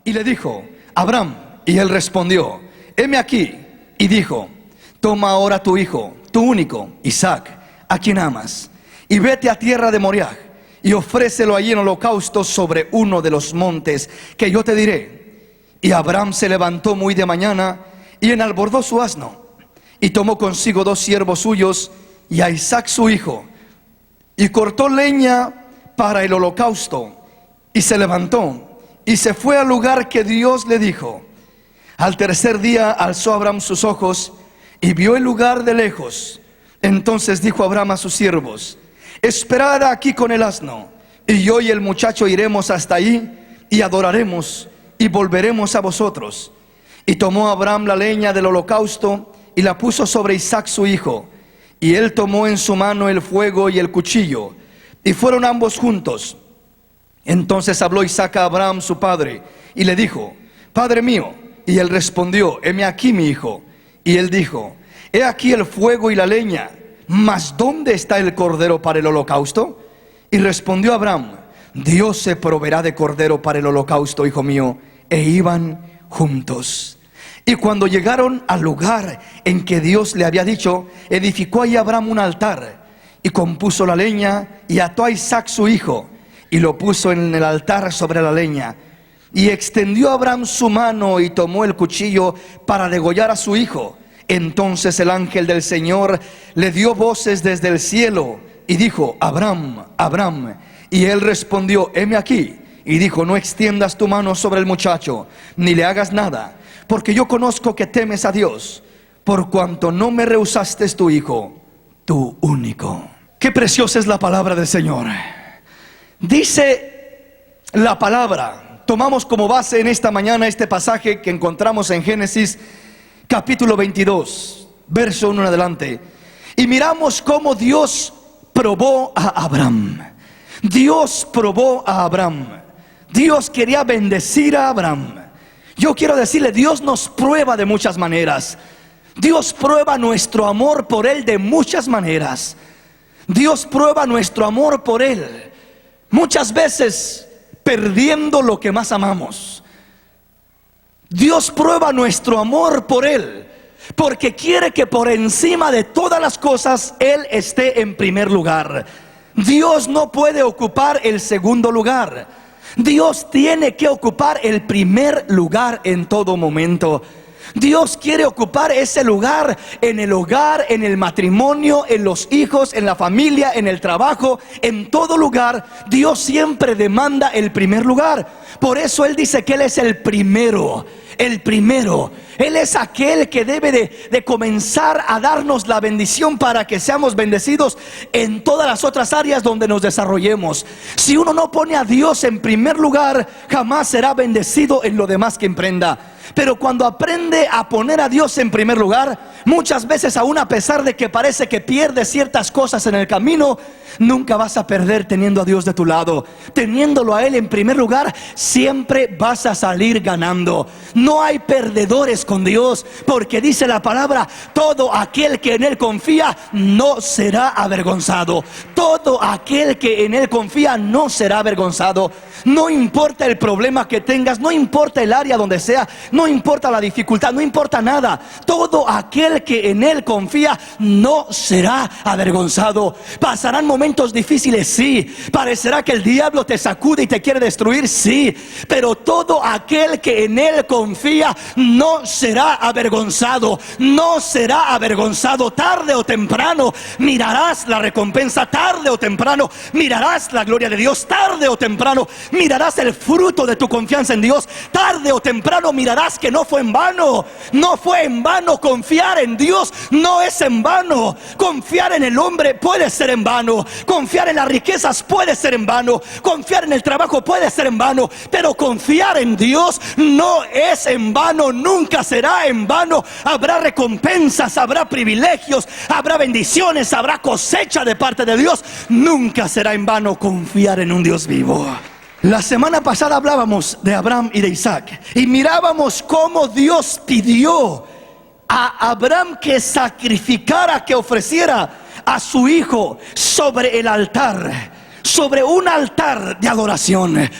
y le dijo: Abraham. Y él respondió: heme aquí. Y dijo: toma ahora tu hijo, tu único, Isaac, a quien amas, y vete a tierra de Moriah, y ofrécelo allí en holocausto sobre uno de los montes que yo te diré. Y Abraham se levantó muy de mañana, y enalbordó su asno, y tomó consigo 2 siervos suyos, y a Isaac su hijo, y cortó leña para el holocausto, y se levantó, y se fue al lugar que Dios le dijo. Al tercer día alzó Abraham sus ojos, y vio el lugar de lejos. Entonces dijo Abraham a sus siervos: esperad aquí con el asno, y yo y el muchacho iremos hasta allí, y adoraremos, y volveremos a vosotros. Y tomó Abraham la leña del holocausto, y la puso sobre Isaac su hijo, y él tomó en su mano el fuego y el cuchillo, y fueron ambos juntos. Entonces habló Isaac a Abraham su padre, y le dijo: Padre mío. Y él respondió: heme aquí, mi hijo. Y él dijo: he aquí el fuego y la leña, mas ¿dónde está el cordero para el holocausto? Y respondió Abraham: Dios se proveerá de cordero para el holocausto, hijo mío. E iban juntos. Y cuando llegaron al lugar en que Dios le había dicho, edificó ahí Abraham un altar, y compuso la leña, y ató a Isaac su hijo, y lo puso en el altar sobre la leña. Y extendió Abraham su mano, y tomó el cuchillo para degollar a su hijo. Entonces el ángel del Señor le dio voces desde el cielo, y dijo: Abraham, Abraham. Y él respondió: heme aquí. Y dijo: no extiendas tu mano sobre el muchacho, ni le hagas nada, porque yo conozco que temes a Dios, por cuanto no me rehusaste tu hijo, tu único. Qué preciosa es la palabra del Señor. Dice la palabra, tomamos como base en esta mañana este pasaje que encontramos en Génesis capítulo 22, verso 1 en adelante, y miramos cómo Dios probó a Abraham. Dios probó a Abraham. Dios quería bendecir a Abraham. Yo quiero decirle, Dios nos prueba de muchas maneras. Dios prueba nuestro amor por Él de muchas maneras. Dios prueba nuestro amor por Él, muchas veces perdiendo lo que más amamos. Dios prueba nuestro amor por Él, porque quiere que por encima de todas las cosas Él esté en primer lugar. Dios no puede ocupar el segundo lugar. Dios tiene que ocupar el primer lugar en todo momento. Dios quiere ocupar ese lugar en el hogar, en el matrimonio, en los hijos, en la familia, en el trabajo, en todo lugar. Dios siempre demanda el primer lugar. Por eso Él dice que Él es el primero. El primero. Él es aquel que debe de comenzar a darnos la bendición para que seamos bendecidos en todas las otras áreas donde nos desarrollemos. Si uno no pone a Dios en primer lugar, jamás será bendecido en lo demás que emprenda. Pero cuando aprende a poner a Dios en primer lugar, muchas veces aún a pesar de que parece que pierdes ciertas cosas en el camino, nunca vas a perder teniendo a Dios de tu lado. Teniéndolo a Él en primer lugar, siempre vas a salir ganando. No hay perdedores con Dios, porque dice la palabra: todo aquel que en Él confía no será avergonzado. Todo aquel que en Él confía no será avergonzado. No importa el problema que tengas, no importa el área donde sea, no importa la dificultad, no importa nada. Todo aquel que en Él confía no será avergonzado. Pasarán momentos difíciles, sí. Parecerá que el diablo te sacude y te quiere destruir, sí. Pero todo aquel que en Él confía no será avergonzado. No será avergonzado. Tarde o temprano mirarás la recompensa. Tarde o temprano mirarás la gloria de Dios. Tarde o temprano mirarás el fruto de tu confianza en Dios. Tarde o temprano mirarás que no fue en vano. No fue en vano confiar en Dios. No es en vano. Confiar en el hombre puede ser en vano. Confiar en las riquezas puede ser en vano. Confiar en el trabajo puede ser en vano. Pero confiar en Dios no es en vano. Nunca será en vano. Habrá recompensas, habrá privilegios, habrá bendiciones, habrá cosecha de parte de Dios. Nunca será en vano confiar en un Dios vivo. La semana pasada hablábamos de Abraham y de Isaac, y mirábamos cómo Dios pidió a Abraham que sacrificara, que ofreciera a su hijo sobre el altar, sobre un altar de adoración.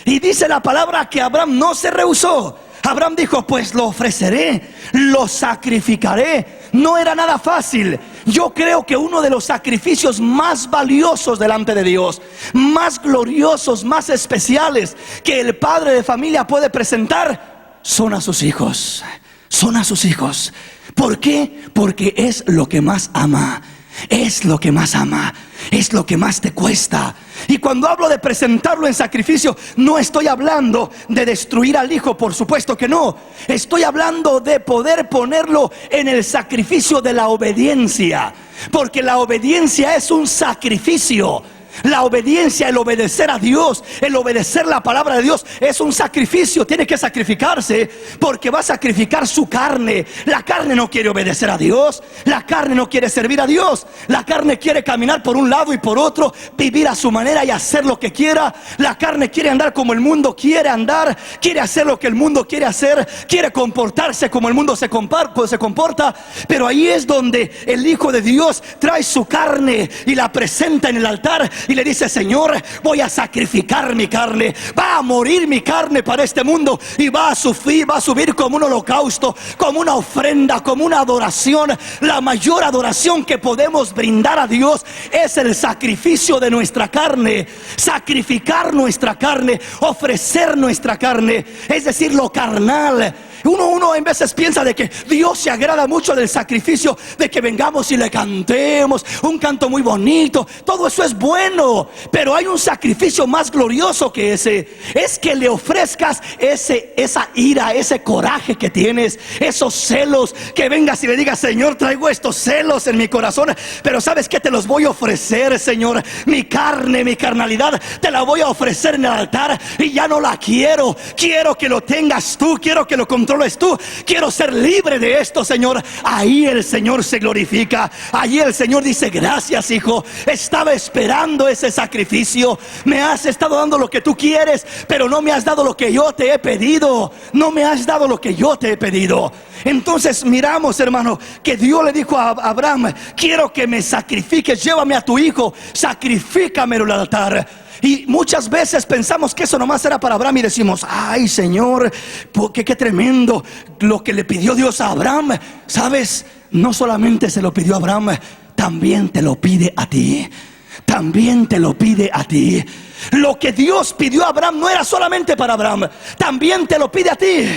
Y dice la palabra que Abraham no se rehusó. Abraham dijo, pues lo ofreceré, lo sacrificaré. No era nada fácil. Yo creo que uno de los sacrificios más valiosos delante de Dios, más gloriosos, más especiales que el padre de familia puede presentar, son a sus hijos. Son a sus hijos. ¿Por qué? Porque es lo que más ama. Es lo que más ama, es lo que más te cuesta. Y cuando hablo de presentarlo en sacrificio, no estoy hablando de destruir al hijo, por supuesto que no. Estoy hablando de poder ponerlo en el sacrificio de la obediencia, porque la obediencia es un sacrificio. La obediencia, el obedecer a Dios, el obedecer la palabra de Dios es un sacrificio. Tiene que sacrificarse porque va a sacrificar su carne. La carne no quiere obedecer a Dios. La carne no quiere servir a Dios. La carne quiere caminar por un lado y por otro, vivir a su manera y hacer lo que quiera. La carne quiere andar como el mundo quiere andar, quiere hacer lo que el mundo quiere hacer, quiere comportarse como el mundo se comporta. Pero ahí es donde el Hijo de Dios trae su carne y la presenta en el altar y le dice: Señor, voy a sacrificar mi carne, va a morir mi carne para este mundo, y va a subir como un holocausto, como una ofrenda, como una adoración. La mayor adoración que podemos brindar a Dios es el sacrificio de nuestra carne. Sacrificar nuestra carne, ofrecer nuestra carne, es decir, lo carnal. Uno en veces piensa de que Dios se agrada mucho del sacrificio, de que vengamos y le cantemos un canto muy bonito. Todo eso es bueno, pero hay un sacrificio más glorioso que ese. Es que le ofrezcas esa ira, ese coraje que tienes, esos celos. Que vengas y le digas: Señor, traigo estos celos en mi corazón, pero ¿sabes qué? Te los voy a ofrecer, Señor. Mi carne, mi carnalidad, te la voy a ofrecer en el altar, y ya no la quiero. Quiero que lo tengas tú, quiero que lo controles tú, quiero ser libre de esto, Señor. Ahí el Señor se glorifica. Ahí el Señor dice: gracias, hijo, estaba esperando ese sacrificio. Me has estado dando lo que tú quieres, pero no me has dado lo que yo te he pedido. No me has dado lo que yo te he pedido. Entonces miramos, hermano, que Dios le dijo a Abraham: quiero que me sacrifiques, llévame a tu hijo, sacrifícamelo al altar. Y muchas veces pensamos que eso nomás era para Abraham y decimos: ay, Señor, qué tremendo lo que le pidió Dios a Abraham. ¿Sabes? No solamente se lo pidió a Abraham, también te lo pide a ti. También te lo pide a ti. Lo que Dios pidió a Abraham no era solamente para Abraham, también te lo pide a ti.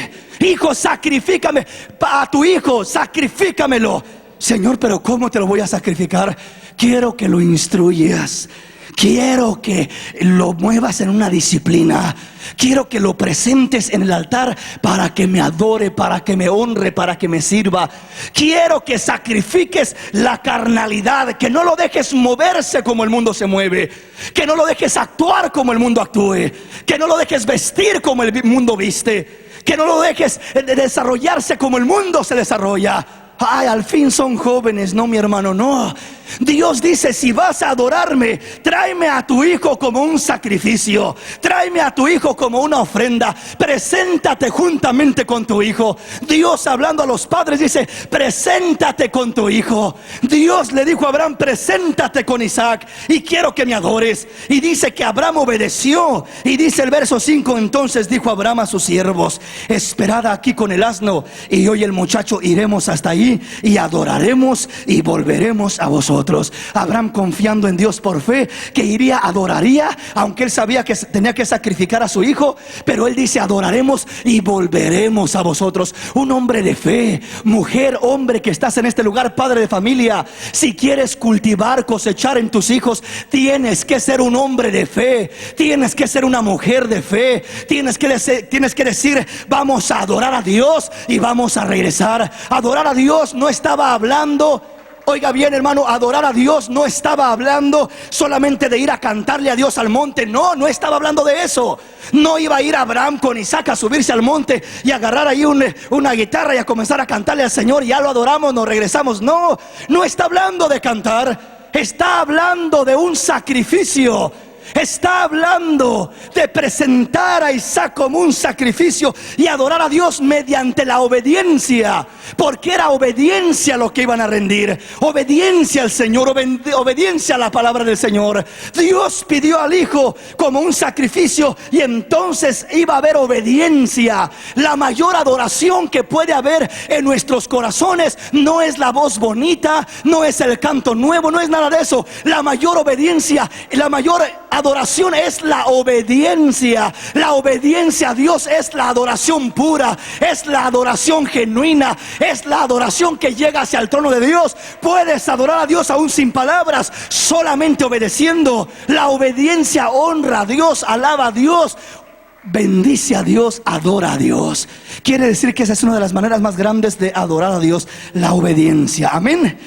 Hijo, sacrifícame a tu hijo, sacrifícamelo. Señor, pero ¿cómo te lo voy a sacrificar? Quiero que lo instruyas. Quiero que lo muevas en una disciplina. Quiero que lo presentes en el altar para que me adore, para que me honre, para que me sirva. Quiero que sacrifiques la carnalidad, que no lo dejes moverse como el mundo se mueve, que no lo dejes actuar como el mundo actúe, que no lo dejes vestir como el mundo viste, que no lo dejes desarrollarse como el mundo se desarrolla. Ay, al fin son jóvenes. No, mi hermano, no. Dios dice: si vas a adorarme, tráeme a tu hijo como un sacrificio, tráeme a tu hijo como una ofrenda, preséntate juntamente con tu hijo. Dios, hablando a los padres, dice: preséntate con tu hijo. Dios le dijo a Abraham: preséntate con Isaac y quiero que me adores. Y dice que Abraham obedeció. Y dice el verso 5: entonces dijo Abraham a sus siervos: esperad aquí con el asno, y hoy el muchacho iremos hasta ahí y adoraremos y volveremos a vosotros. Abraham, confiando en Dios por fe, que iría, adoraría, aunque él sabía que tenía que sacrificar a su hijo, pero él dice: adoraremos y volveremos a vosotros. Un hombre de fe. Mujer, hombre que estás en este lugar, padre de familia, si quieres cultivar, cosechar en tus hijos, tienes que ser un hombre de fe, tienes que ser una mujer de fe, tienes que decir: vamos a adorar a Dios y vamos a regresar. Adorar a Dios no estaba hablando, oiga bien, hermano, adorar a Dios no estaba hablando solamente de ir a cantarle a Dios al monte. No, no estaba hablando de eso. No iba a ir Abraham con Isaac a subirse al monte y agarrar ahí una guitarra y a comenzar a cantarle al Señor. Ya lo adoramos, nos regresamos. No, no está hablando de cantar. Está hablando de un sacrificio. Está hablando de presentar a Isaac como un sacrificio y adorar a Dios mediante la obediencia, porque era obediencia lo que iban a rendir, obediencia al Señor, obediencia a la palabra del Señor. Dios pidió al hijo como un sacrificio y entonces iba a haber obediencia. La mayor adoración que puede haber en nuestros corazones no es la voz bonita, no es el canto nuevo, no es nada de eso. La mayor obediencia, la mayor adoración es la obediencia. La obediencia a Dios es la adoración pura, es la adoración genuina, es la adoración que llega hacia el trono de Dios. Puedes adorar a Dios aún sin palabras, solamente obedeciendo. La obediencia honra a Dios, alaba a Dios, bendice a Dios, adora a Dios. Quiere decir que esa es una de las maneras más grandes de adorar a Dios, la obediencia. Amén.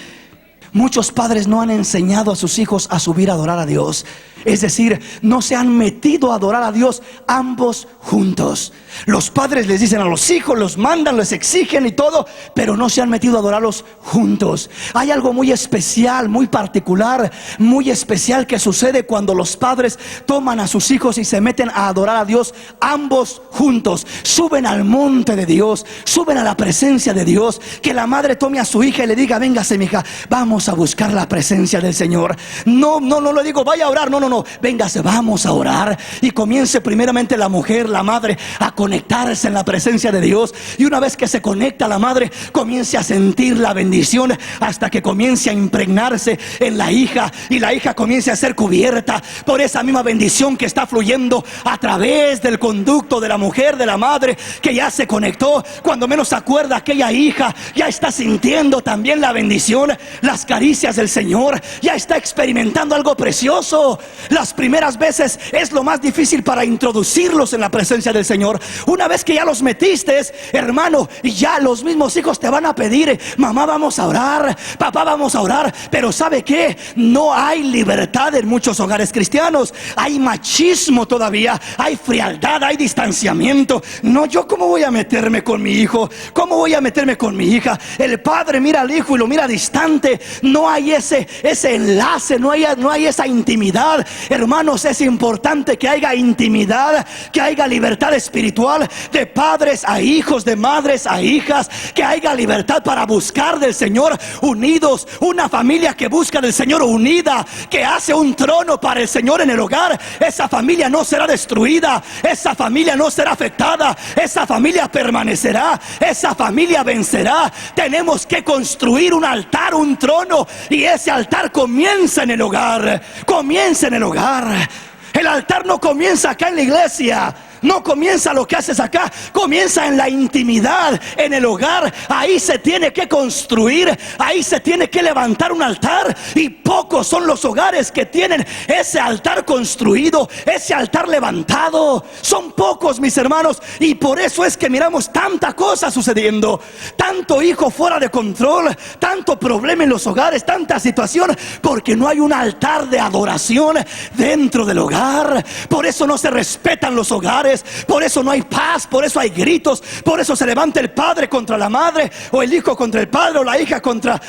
Muchos padres no han enseñado a sus hijos a subir a adorar a Dios. Es decir, no se han metido a adorar a Dios ambos juntos. Los padres les dicen a los hijos, los mandan, les exigen y todo, pero no se han metido a adorarlos juntos. Hay algo muy especial, muy particular, muy especial que sucede cuando los padres toman a sus hijos y se meten a adorar a Dios ambos juntos. Suben al monte de Dios, suben a la presencia de Dios. Que la madre tome a su hija y le diga: véngase, mija, vamos a buscar la presencia del Señor. No le digo vaya a orar, no, véngase, vamos a orar. Y comience primeramente la mujer, la madre, a conectarse en la presencia de Dios. Y una vez que se conecta la madre, comience a sentir la bendición hasta que comience a impregnarse en la hija, y la hija comience a ser cubierta por esa misma bendición que está fluyendo a través del conducto de la mujer, de la madre, que ya se conectó. Cuando menos se acuerda, aquella hija ya está sintiendo también la bendición, las caricias del Señor, ya está experimentando algo precioso. Las primeras veces es lo más difícil para introducirlos en la presencia del Señor. Una vez que ya los metiste, hermano, y ya los mismos hijos te van a pedir: mamá, vamos a orar, papá, vamos a orar. Pero ¿sabe qué? No hay libertad en muchos hogares cristianos. Hay machismo todavía, hay frialdad, hay distanciamiento. No, yo cómo voy a meterme con mi hijo, cómo voy a meterme con mi hija. El padre mira al hijo y lo mira distante. No hay ese enlace, no hay esa intimidad. Hermanos, es importante que haya intimidad, que haya libertad espiritual, de padres a hijos, de madres a hijas, que haya libertad para buscar del Señor unidos. Una familia que busca del Señor unida, que hace un trono para el Señor en el hogar, esa familia no será destruida, esa familia no será afectada, esa familia permanecerá, esa familia vencerá. Tenemos que construir un altar, un trono, y ese altar comienza en el hogar, comienza en el hogar. El altar no comienza acá en la iglesia, no comienza lo que haces acá, comienza en la intimidad, en el hogar. Ahí se tiene que construir, ahí se tiene que levantar un altar. Y pocos son los hogares que tienen ese altar construido, ese altar levantado. Son pocos, mis hermanos, y por eso es que miramos tanta cosa sucediendo, tanto hijo fuera de control, tanto problema en los hogares, tanta situación, porque no hay un altar de adoración dentro del hogar. Por eso no se respetan los hogares, por eso no hay paz, por eso hay gritos, por eso se levanta el padre contra la madre, o el hijo contra el padre, o la hija contra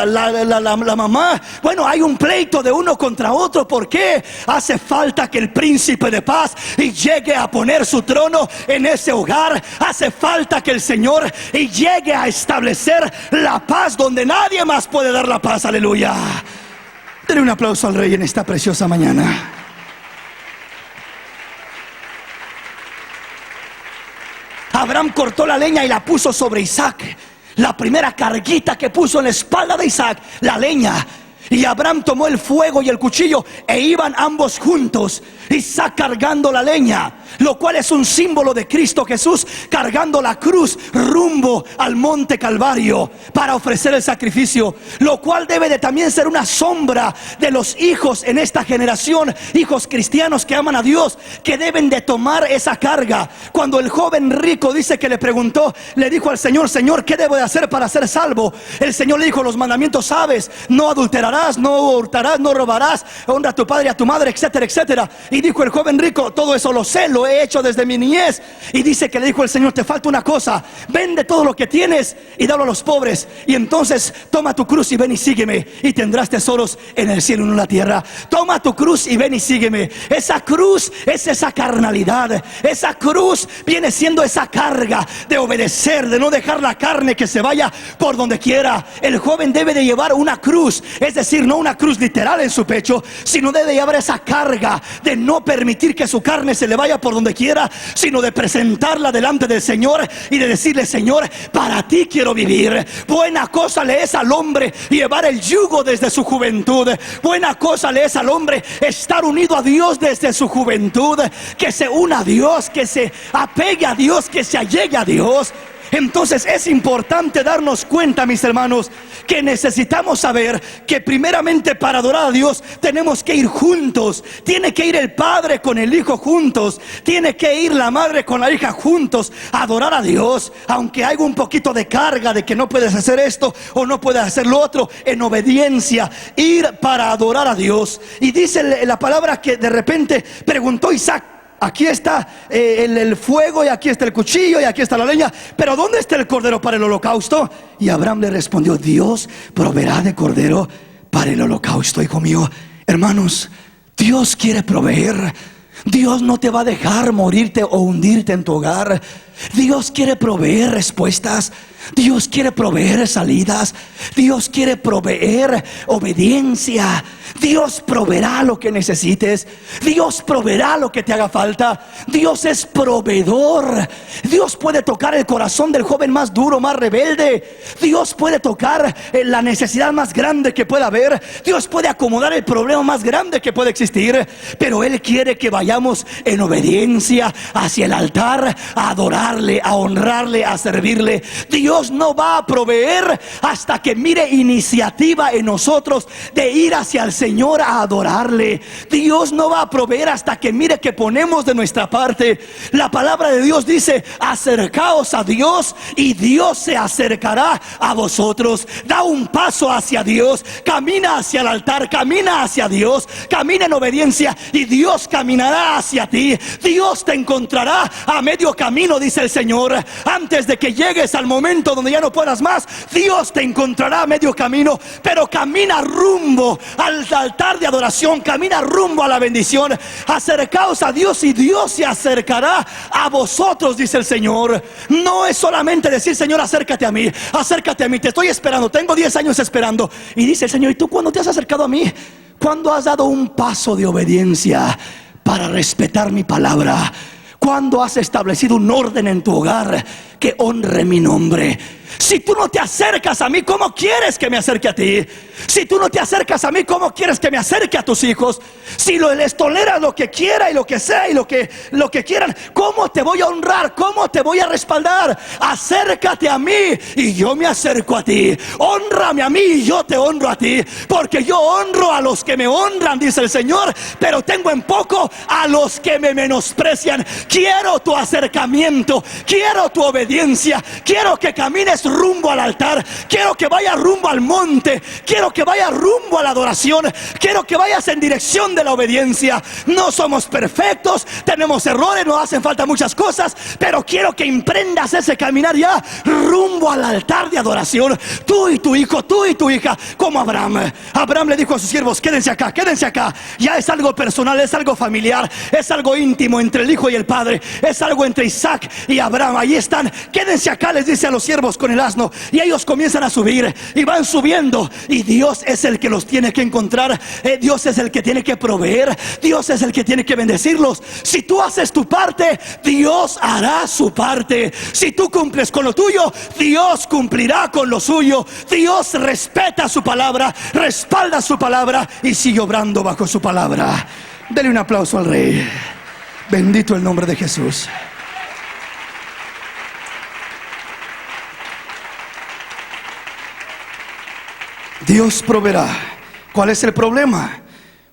la mamá. Bueno, hay un pleito de uno contra otro. ¿Por qué? Hace falta que el príncipe de paz llegue a poner su trono en ese hogar. Hace falta que el Señor llegue a establecer la paz donde nadie más puede dar la paz. Aleluya. Denle un aplauso al Rey en esta preciosa mañana. Abraham cortó la leña y la puso sobre Isaac. La primera carguita que puso en la espalda de Isaac, la leña. Y Abraham tomó el fuego y el cuchillo, e iban ambos juntos, Isaac cargando la leña, lo cual es un símbolo de Cristo Jesús cargando la cruz rumbo al monte Calvario para ofrecer el sacrificio, lo cual debe de también ser una sombra de los hijos en esta generación, hijos cristianos que aman a Dios, que deben de tomar esa carga. Cuando el joven rico dice que le preguntó, le dijo al Señor: Señor, ¿qué debo de hacer para ser salvo? El Señor le dijo: los mandamientos sabes: no adulterarás, no hurtarás, no robarás, honra a tu padre y a tu madre, etcétera, etcétera. Y dijo el joven rico: todo eso lo sé, lo he hecho desde mi niñez. Y dice que le dijo el Señor: te falta una cosa, vende todo lo que tienes y dalo a los pobres, y entonces toma tu cruz y ven y sígueme, y tendrás tesoros en el cielo y no en la tierra. Toma tu cruz y ven y sígueme. Esa cruz es esa carnalidad. Esa cruz viene siendo esa carga de obedecer, de no dejar la carne que se vaya por donde quiera. El joven debe de llevar una cruz, es decir, no una cruz literal en su pecho, sino debe llevar esa carga de no permitir que su carne se le vaya por donde quiera, sino de presentarla delante del Señor y de decirle: Señor, para ti quiero vivir. Buena cosa le es al hombre llevar el yugo desde su juventud. Buena cosa le es al hombre estar unido a Dios desde su juventud. Que se una a Dios, que se apegue a Dios, que se allegue a Dios. Entonces es importante darnos cuenta, mis hermanos, que necesitamos saber que primeramente para adorar a Dios tenemos que ir juntos. Tiene que ir el padre con el hijo juntos, tiene que ir la madre con la hija juntos a adorar a Dios. Aunque haya un poquito de carga de que no puedes hacer esto o no puedes hacer lo otro, en obediencia ir para adorar a Dios. Y dice la palabra que de repente preguntó Isaac: aquí está el fuego, y aquí está el cuchillo, y aquí está la leña, pero ¿dónde está el cordero para el holocausto? Y Abraham le respondió: Dios proveerá de cordero para el holocausto, hijo mío. Hermanos, Dios quiere proveer. Dios no te va a dejar morirte o hundirte en tu hogar. Dios quiere proveer respuestas. Dios quiere proveer salidas. Dios quiere proveer obediencia. Dios proveerá lo que necesites. Dios proveerá lo que te haga falta. Dios es proveedor. Dios puede tocar el corazón del joven más duro, más rebelde. Dios puede tocar la necesidad más grande que pueda haber. Dios puede acomodar el problema más grande que puede existir. Pero Él quiere que vayamos en obediencia hacia el altar, a adorarle, a honrarle, a servirle. Dios no va a proveer hasta que mire iniciativa en nosotros de ir hacia el Señor a adorarle. Dios no va a proveer hasta que mire que ponemos de nuestra parte. La palabra de Dios dice: acercaos a Dios y Dios se acercará a vosotros. Da un paso hacia Dios, camina hacia el altar, camina hacia Dios, camina en obediencia y Dios caminará hacia ti. Dios te encontrará a medio camino, dice el Señor. Antes de que llegues al momento donde ya no puedas más, Dios te encontrará a medio camino. Pero camina rumbo al altar de adoración, camina rumbo a la bendición. Acercaos a Dios y Dios se acercará a vosotros, dice el Señor. No es solamente decir: Señor, acércate a mí, te estoy esperando, tengo 10 años esperando. Y dice el Señor: ¿y tú cuándo te has acercado a mí? ¿Cuándo has dado un paso de obediencia para respetar mi palabra? ¿Cuándo has establecido un orden en tu hogar que honre mi nombre? Si tú no te acercas a mí, ¿cómo quieres que me acerque a ti? Si tú no te acercas a mí, ¿cómo quieres que me acerque a tus hijos? Si les toleras lo que quiera y lo que sea y lo que quieran, ¿cómo te voy a honrar? ¿Cómo te voy a respaldar? Acércate a mí y yo me acerco a ti. Hónrame a mí y yo te honro a ti. Porque yo honro a los que me honran, dice el Señor, pero tengo en poco a los que me menosprecian. Quiero tu acercamiento, quiero tu obediencia, quiero que camines rumbo al altar, quiero que vayas rumbo al monte, quiero que vayas rumbo a la adoración, quiero que vayas en dirección de la obediencia. No somos perfectos, tenemos errores, nos hacen falta muchas cosas, pero quiero que emprendas ese caminar ya rumbo al altar de adoración. Tú y tu hijo, tú y tu hija, como Abraham. Abraham le dijo a sus siervos: quédense acá, quédense acá. Ya es algo personal, es algo familiar, es algo íntimo entre el hijo y el padre, es algo entre Isaac y Abraham. Ahí están, quédense acá, les dice a los siervos con el asno. Y ellos comienzan a subir y van subiendo, y Dios es el que los tiene que encontrar. Dios es el que tiene que proveer, Dios es el que tiene que bendecirlos. Si tú haces tu parte, Dios hará su parte. Si tú cumples con lo tuyo, Dios cumplirá con lo suyo. Dios respeta su palabra, respalda su palabra y sigue obrando bajo su palabra. Dele un aplauso al Rey. Bendito el nombre de Jesús. Dios proveerá. ¿Cuál es el problema?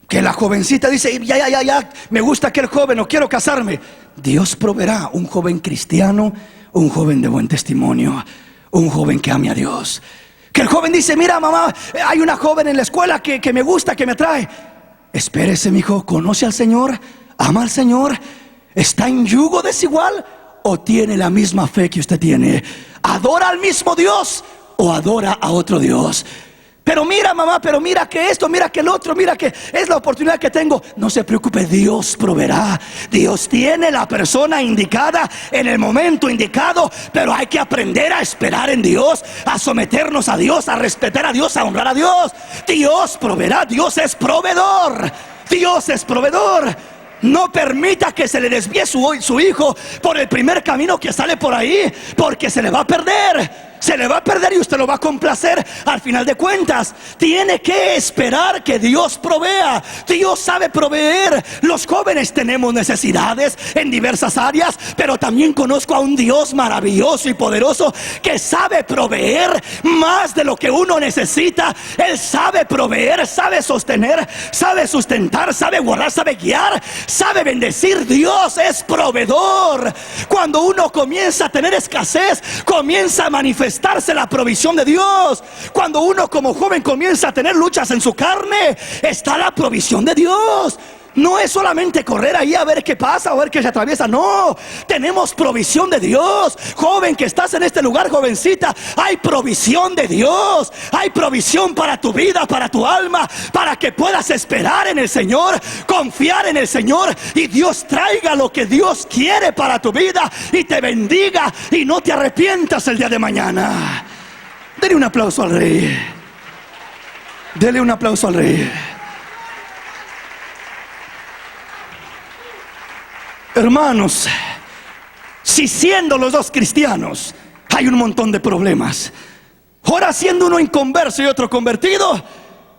Que la jovencita dice: ya, me gusta aquel joven, no quiero casarme. Dios proveerá un joven cristiano, un joven de buen testimonio, un joven que ame a Dios. Que el joven dice: mira, mamá, hay una joven en la escuela que me gusta, que me atrae. Espérese, mi hijo, conoce al Señor, ama al Señor. ¿Está en yugo desigual o tiene la misma fe que usted tiene? ¿Adora al mismo Dios o adora a otro Dios? Pero mira, mamá, pero mira que esto, mira que el otro, mira que es la oportunidad que tengo. No se preocupe, Dios proveerá. Dios tiene la persona indicada en el momento indicado. Pero hay que aprender a esperar en Dios, a someternos a Dios, a respetar a Dios, a honrar a Dios. Dios proveerá, Dios es proveedor. Dios es proveedor. No permita que se le desvíe su hijo por el primer camino que sale por ahí, porque se le va a perder. Se le va a perder y usted lo va a complacer al final de cuentas. Tiene que esperar que Dios provea. Dios sabe proveer. Los jóvenes tenemos necesidades en diversas áreas, pero también conozco a un Dios maravilloso y poderoso que sabe proveer más de lo que uno necesita. Él sabe proveer, sabe sostener, sabe sustentar, sabe guardar, sabe guiar, sabe bendecir. Dios es proveedor. Cuando uno comienza a tener escasez, comienza a manifestarse la provisión de Dios. Cuando uno como joven comienza a tener luchas en su carne, está la provisión de Dios. No es solamente correr ahí a ver qué pasa o a ver qué se atraviesa. No, tenemos provisión de Dios. Joven que estás en este lugar, jovencita, hay provisión de Dios. Hay provisión para tu vida, para tu alma, para que puedas esperar en el Señor, confiar en el Señor, y Dios traiga lo que Dios quiere para tu vida y te bendiga y no te arrepientas el día de mañana. Dele un aplauso al Rey. Dele un aplauso al Rey. Hermanos, si siendo los dos cristianos hay un montón de problemas, ahora siendo uno inconverso y otro convertido,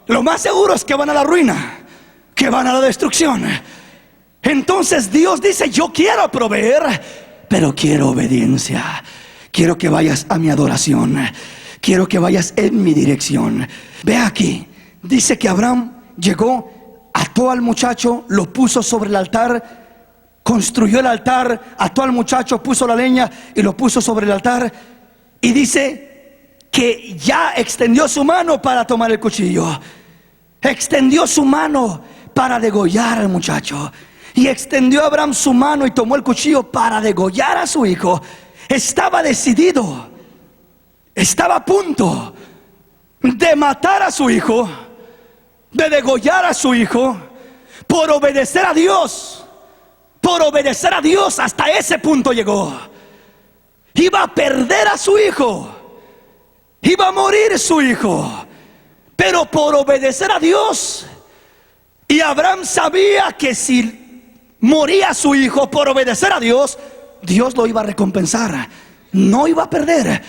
lo más seguro es que van a la ruina, que van a la destrucción. Entonces Dios dice: yo quiero proveer, pero quiero obediencia. Quiero que vayas a mi adoración, quiero que vayas en mi dirección. Ve aquí, dice que Abraham llegó, ató al muchacho, lo puso sobre el altar, construyó el altar, ató al muchacho, puso la leña y lo puso sobre el altar. Y dice que ya extendió su mano para tomar el cuchillo. Extendió su mano para degollar al muchacho. Y extendió Abraham su mano y tomó el cuchillo para degollar a su hijo. Estaba decidido, estaba a punto de matar a su hijo, de degollar a su hijo, por obedecer a Dios. Por obedecer a Dios, hasta ese punto llegó. Iba a perder a su hijo, iba a morir su hijo, pero por obedecer a Dios. Y Abraham sabía que si moría su hijo por obedecer a Dios, Dios lo iba a recompensar. No iba a perder,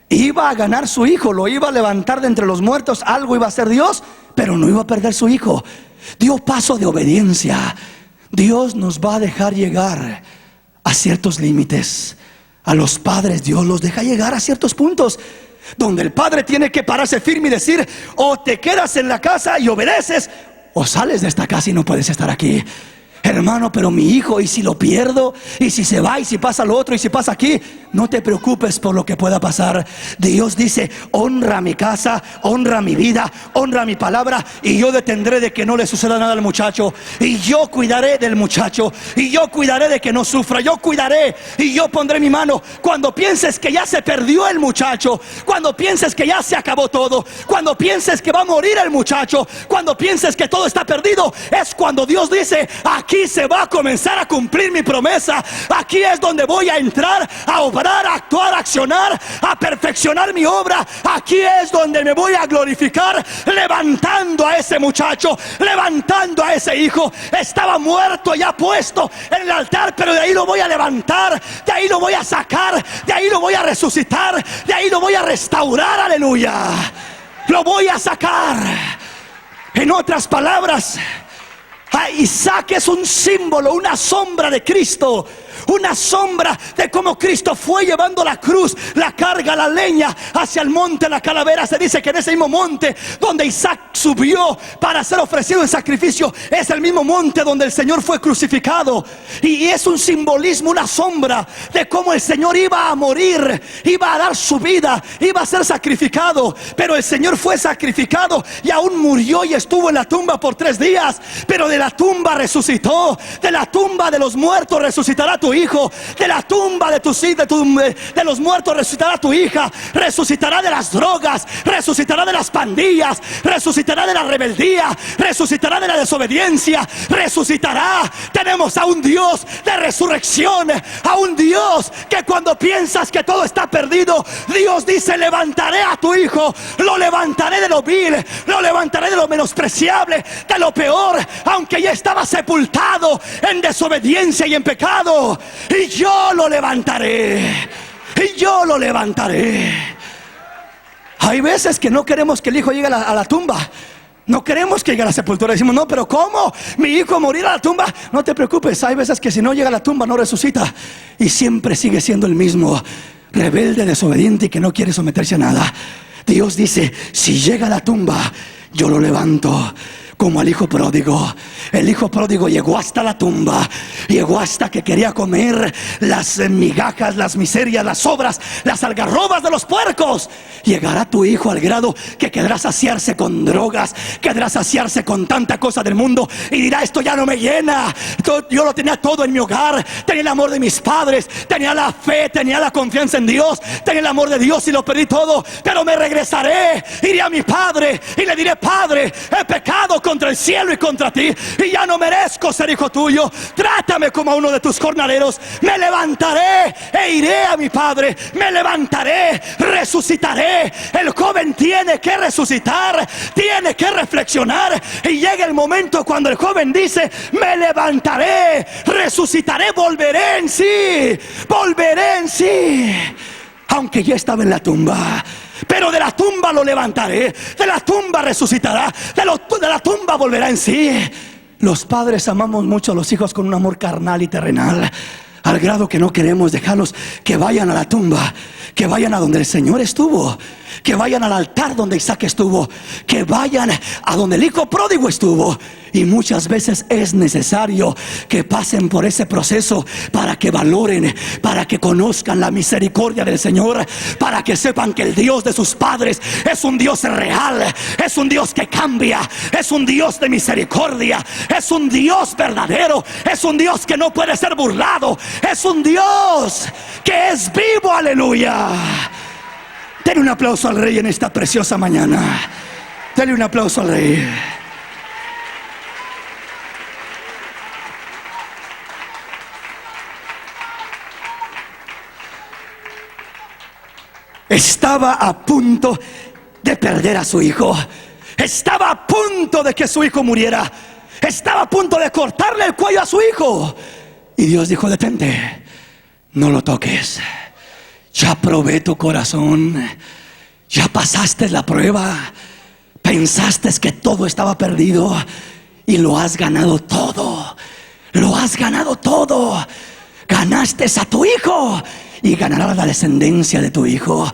iba a ganar su hijo, lo iba a levantar de entre los muertos. Algo iba a hacer Dios, pero no iba a perder su hijo. Dio paso de obediencia. Dios nos va a dejar llegar a ciertos límites. A los padres Dios los deja llegar a ciertos puntos donde el padre tiene que pararse firme y decir: o te quedas en la casa y obedeces, o sales de esta casa y no puedes estar aquí. Hermano, pero mi hijo, ¿y si lo pierdo? ¿Y si se va? ¿Y si pasa lo otro? ¿Y si pasa aquí? No te preocupes por lo que pueda pasar. Dios dice: honra mi casa, honra mi vida, honra mi palabra, y yo detendré de que no le suceda nada al muchacho. Y yo cuidaré del muchacho, y yo cuidaré de que no sufra. Yo cuidaré y yo pondré mi mano. Cuando pienses que ya se perdió el muchacho, cuando pienses que ya se acabó todo, cuando pienses que va a morir el muchacho, cuando pienses que todo está perdido, es cuando Dios dice: aquí se va a comenzar a cumplir mi promesa. Aquí es donde voy a entrar, a obrar, a actuar, a accionar, a perfeccionar mi obra. Aquí es donde me voy a glorificar, levantando a ese muchacho, levantando a ese hijo. Estaba muerto, ya puesto en el altar, pero de ahí lo voy a levantar, de ahí lo voy a sacar, de ahí lo voy a resucitar, de ahí lo voy a restaurar. Aleluya. Lo voy a sacar. En otras palabras, Isaac es un símbolo, una sombra de Cristo, una sombra de cómo Cristo fue llevando la cruz, la carga, la leña hacia el monte de la calavera. Se dice que en ese mismo monte donde Isaac subió para ser ofrecido en sacrificio, es el mismo monte donde el Señor fue crucificado. Y es un simbolismo, una sombra de cómo el Señor iba a morir, iba a dar su vida, iba a ser sacrificado. Pero el Señor fue sacrificado y aún murió y estuvo en la tumba por 3 días. Pero de la tumba resucitó. De la tumba de los muertos resucitará tu hijo. De la tumba de los muertos resucitará tu hija. Resucitará de las drogas, resucitará de las pandillas, resucitará de la rebeldía, resucitará de la desobediencia, resucitará. Tenemos a un Dios de resurrección, a un Dios que cuando piensas que todo está perdido, Dios dice: levantaré a tu hijo, lo levantaré de lo vil, lo levantaré de lo menospreciable, de lo peor, aunque ya estaba sepultado en desobediencia y en pecado, y yo lo levantaré, y yo lo levantaré. Hay veces que no queremos que el hijo llegue a la tumba. No queremos que llegue a la sepultura. Decimos: no, pero ¿cómo? Mi hijo morirá a la tumba. No te preocupes, hay veces que si no llega a la tumba no resucita. Y siempre sigue siendo el mismo, rebelde, desobediente y que no quiere someterse a nada. Dios dice: si llega a la tumba, yo lo levanto. Como al hijo pródigo. El hijo pródigo llegó hasta la tumba, llegó hasta que quería comer las migajas, las miserias, las sobras, las algarrobas de los puercos. Llegará tu hijo al grado que querrá saciarse con drogas, querrá saciarse con tanta cosa del mundo y dirá: esto ya no me llena. Yo lo tenía todo en mi hogar, tenía el amor de mis padres, tenía la fe, tenía la confianza en Dios, tenía el amor de Dios y lo perdí todo. Pero me regresaré, iré a mi padre y le diré: Padre, he pecado contra el cielo y contra ti, y ya no merezco ser hijo tuyo. Trátame como a uno de tus jornaleros. Me levantaré e iré a mi padre. Me levantaré, resucitaré. El joven tiene que resucitar, tiene que reflexionar. Y llega el momento cuando el joven dice: me levantaré, resucitaré, volveré en sí, volveré en sí. Aunque ya estaba en la tumba, pero de la tumba lo levantaré, de la tumba resucitará, de la tumba volverá en sí. Los padres amamos mucho a los hijos con un amor carnal y terrenal, al grado que no queremos dejarlos que vayan a la tumba, que vayan a donde el Señor estuvo, que vayan al altar donde Isaac estuvo, que vayan a donde el hijo pródigo estuvo. Y muchas veces es necesario que pasen por ese proceso para que valoren, para que conozcan la misericordia del Señor, para que sepan que el Dios de sus padres es un Dios real, es un Dios que cambia, es un Dios de misericordia, es un Dios verdadero, es un Dios que no puede ser burlado, es un Dios que es vivo. Aleluya. Denle un aplauso al Rey en esta preciosa mañana. Denle un aplauso al Rey. Estaba a punto de perder a su hijo. Estaba a punto de que su hijo muriera. Estaba a punto de cortarle el cuello a su hijo. Y Dios dijo: detente, no lo toques. Ya probé tu corazón, ya pasaste la prueba. Pensaste que todo estaba perdido y lo has ganado todo. Lo has ganado todo. Ganaste a tu hijo y ganarás la descendencia de tu hijo.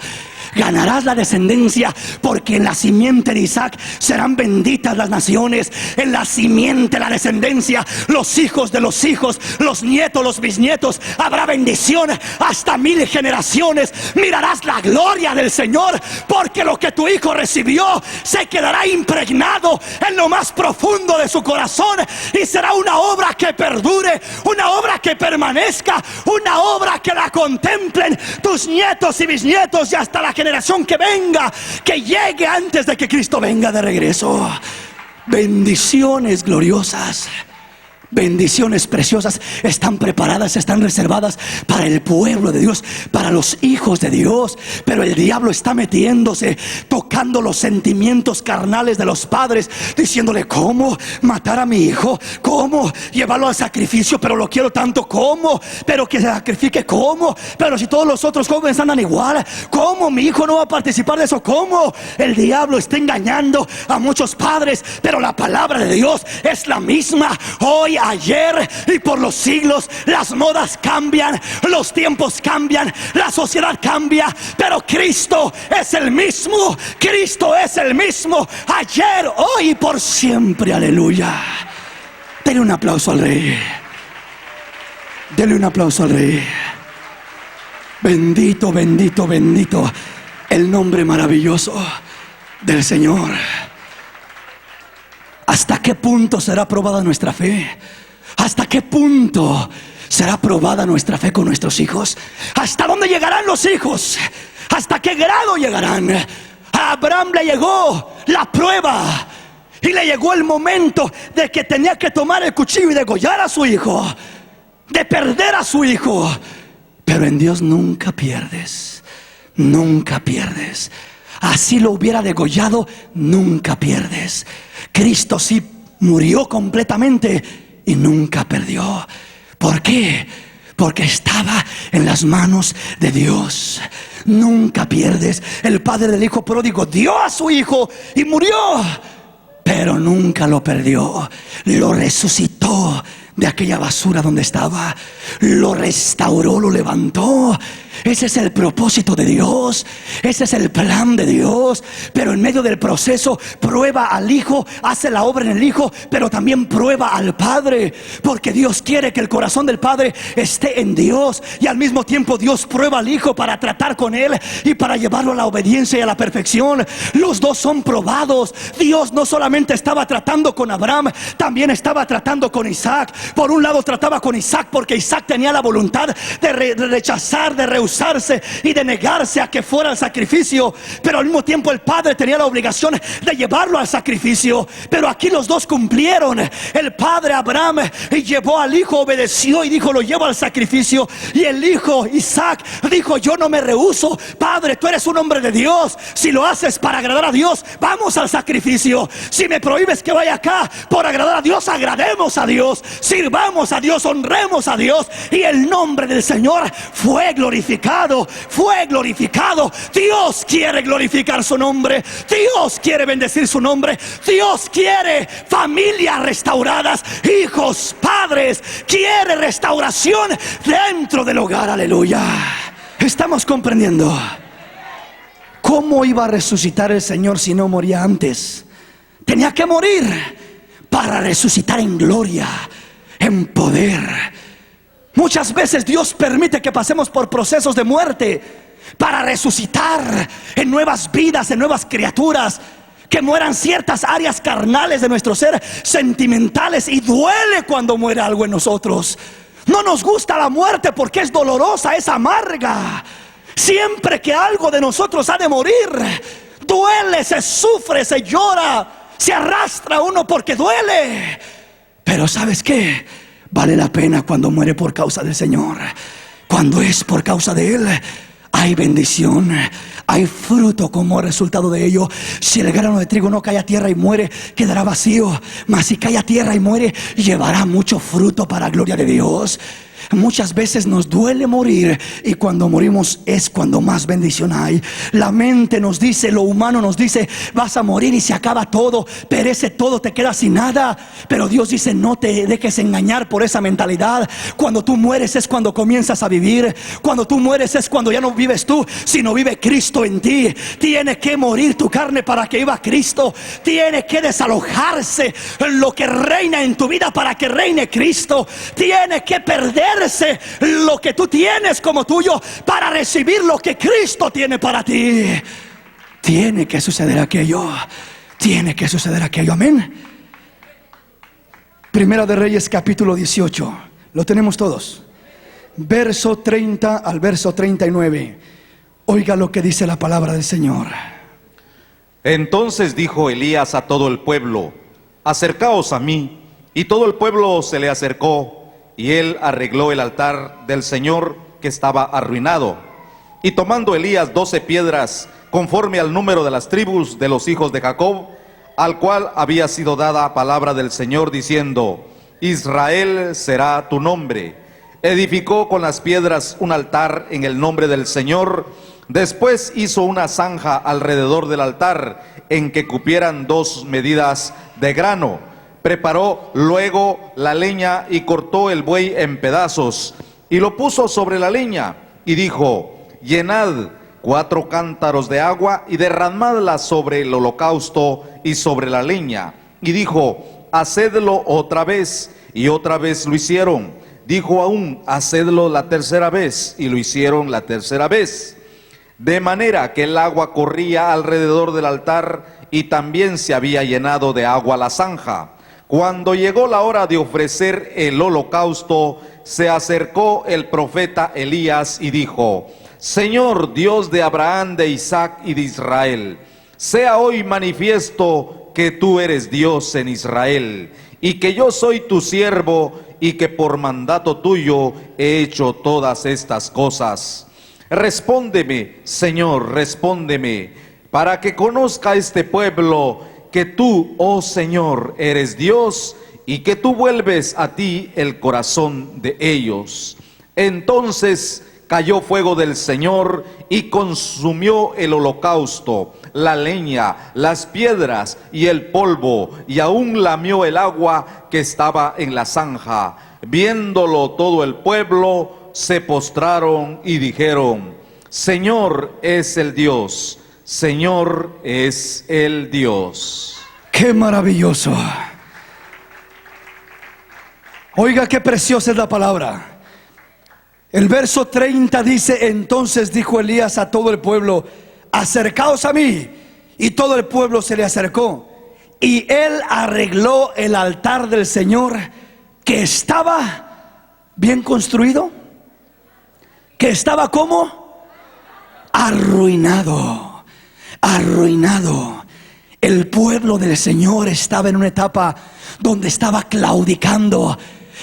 Ganarás la descendencia, porque en la simiente de Isaac serán benditas las naciones. En la simiente, la descendencia, los hijos de los hijos, los nietos, los bisnietos. Habrá bendición hasta 1000 generaciones. Mirarás la gloria del Señor, porque lo que tu hijo recibió se quedará impregnado en lo más profundo de su corazón, y será una obra que perdure, una obra que permanezca, una obra que la contemplen tus nietos y bisnietos y hasta la generación que venga, que llegue antes de que Cristo venga de regreso. Bendiciones gloriosas, bendiciones preciosas están preparadas, están reservadas para el pueblo de Dios, para los hijos de Dios. Pero el diablo está metiéndose, tocando los sentimientos carnales de los padres, diciéndole: ¿cómo matar a mi hijo? ¿Cómo llevarlo al sacrificio? Pero lo quiero tanto. ¿Cómo? Pero que se sacrifique. ¿Cómo? Pero si todos los otros jóvenes andan igual, ¿cómo mi hijo no va a participar de eso? ¿Cómo? El diablo está engañando a muchos padres, pero la palabra de Dios es la misma hoy, ayer y por los siglos. Las modas cambian, los tiempos cambian, la sociedad cambia, pero Cristo es el mismo. Cristo es el mismo ayer, hoy y por siempre. Aleluya. Denle un aplauso al Rey. Denle un aplauso al Rey. Bendito, bendito, bendito el nombre maravilloso del Señor. ¿Hasta qué punto será probada nuestra fe? ¿Hasta qué punto será probada nuestra fe con nuestros hijos? ¿Hasta dónde llegarán los hijos? ¿Hasta qué grado llegarán? A Abraham le llegó la prueba y le llegó el momento de que tenía que tomar el cuchillo y degollar a su hijo, de perder a su hijo. Pero en Dios nunca pierdes, nunca pierdes. Así lo hubiera degollado, nunca pierdes. Cristo sí murió completamente y nunca perdió. ¿Por qué? Porque estaba en las manos de Dios. Nunca pierdes. El padre del hijo pródigo dio a su hijo y murió, pero nunca lo perdió. Lo resucitó de aquella basura donde estaba, lo restauró, lo levantó. Ese es el propósito de Dios, ese es el plan de Dios. Pero en medio del proceso prueba al Hijo, hace la obra en el Hijo, pero también prueba al Padre, porque Dios quiere que el corazón del Padre esté en Dios, y al mismo tiempo Dios prueba al Hijo para tratar con él y para llevarlo a la obediencia y a la perfección. Los dos son probados. Dios no solamente estaba tratando con Abraham, también estaba tratando con Isaac. Por un lado trataba con Isaac porque Isaac tenía la voluntad de rechazar, de rehusarse y de negarse a que fuera el sacrificio, pero al mismo tiempo el padre tenía la obligación de llevarlo al sacrificio. Pero aquí los dos cumplieron. El padre Abraham llevó al hijo, obedeció y dijo: lo llevo al sacrificio. Y el hijo Isaac dijo: yo no me rehúso, padre, tú eres un hombre de Dios. Si lo haces para agradar a Dios, vamos al sacrificio. Si me prohíbes que vaya acá por agradar a Dios, agrademos a Dios, sirvamos a Dios, honremos a Dios. Y el nombre del Señor fue glorificado. Fue glorificado. Dios quiere glorificar su nombre. Dios quiere bendecir su nombre. Dios quiere familias restauradas, hijos, padres. Quiere restauración dentro del hogar. Aleluya. Estamos comprendiendo cómo iba a resucitar el Señor si no moría antes. Tenía que morir para resucitar en gloria, en poder. Muchas veces Dios permite que pasemos por procesos de muerte para resucitar en nuevas vidas, en nuevas criaturas. Que mueran ciertas áreas carnales de nuestro ser, sentimentales, y duele cuando muere algo en nosotros. No nos gusta la muerte porque es dolorosa, es amarga. Siempre que algo de nosotros ha de morir, duele, se sufre, se llora, se arrastra uno porque duele. Pero ¿sabes qué? Vale la pena cuando muere por causa del Señor. Cuando es por causa de Él, hay bendición, hay fruto como resultado de ello. Si el grano de trigo no cae a tierra y muere, quedará vacío. Mas si cae a tierra y muere, llevará mucho fruto para gloria de Dios. Muchas veces nos duele morir, y cuando morimos es cuando más bendición hay. La mente nos dice, lo humano nos dice: vas a morir y se acaba todo, perece todo, te quedas sin nada. Pero Dios dice: no te dejes engañar por esa mentalidad. Cuando tú mueres es cuando comienzas a vivir. Cuando tú mueres es cuando ya no vives tú, sino vive Cristo en ti. Tiene que morir tu carne para que viva Cristo. Tiene que desalojarse lo que reina en tu vida para que reine Cristo. Tiene que perder lo que tú tienes como tuyo para recibir lo que Cristo tiene para ti. Tiene que suceder aquello. Tiene que suceder aquello. Amén. Primera de Reyes, capítulo 18. Lo tenemos todos. Verso 30 al verso 39. Oiga lo que dice la palabra del Señor. Entonces dijo Elías a todo el pueblo: acercaos a mí. Y todo el pueblo se le acercó. Y él arregló el altar del Señor que estaba arruinado. Y tomando Elías 12 piedras, conforme al número de las tribus de los hijos de Jacob, al cual había sido dada palabra del Señor, diciendo: Israel será tu nombre. Edificó con las piedras un altar en el nombre del Señor. Después hizo una zanja alrededor del altar, en que cupieran 2 medidas de grano. Preparó luego la leña y cortó el buey en pedazos y lo puso sobre la leña y dijo: llenad 4 cántaros de agua y derramadla sobre el holocausto y sobre la leña. Y dijo: hacedlo otra vez. Y otra vez lo hicieron. Dijo aún: hacedlo la tercera vez. Y lo hicieron la tercera vez. De manera que el agua corría alrededor del altar y también se había llenado de agua la zanja. Cuando llegó la hora de ofrecer el holocausto, se acercó el profeta Elías y dijo: Señor Dios de Abraham, de Isaac y de Israel, sea hoy manifiesto que tú eres Dios en Israel, y que yo soy tu siervo, y que por mandato tuyo he hecho todas estas cosas. Respóndeme, Señor, respóndeme, para que conozca este pueblo que tú, oh Señor, eres Dios, y que tú vuelves a ti el corazón de ellos. Entonces cayó fuego del Señor y consumió el holocausto, la leña, las piedras y el polvo, y aún lamió el agua que estaba en la zanja. Viéndolo todo el pueblo, se postraron y dijeron: Señor es el Dios, Señor es el Dios. ¡Qué maravilloso! Oiga, qué preciosa es la palabra. El verso 30 dice: entonces dijo Elías a todo el pueblo: acercaos a mí. Y todo el pueblo se le acercó. Y él arregló el altar del Señor, que estaba bien construido. Que estaba ¿cómo? Arruinado. Arruinado. El pueblo del Señor estaba en una etapa donde estaba claudicando.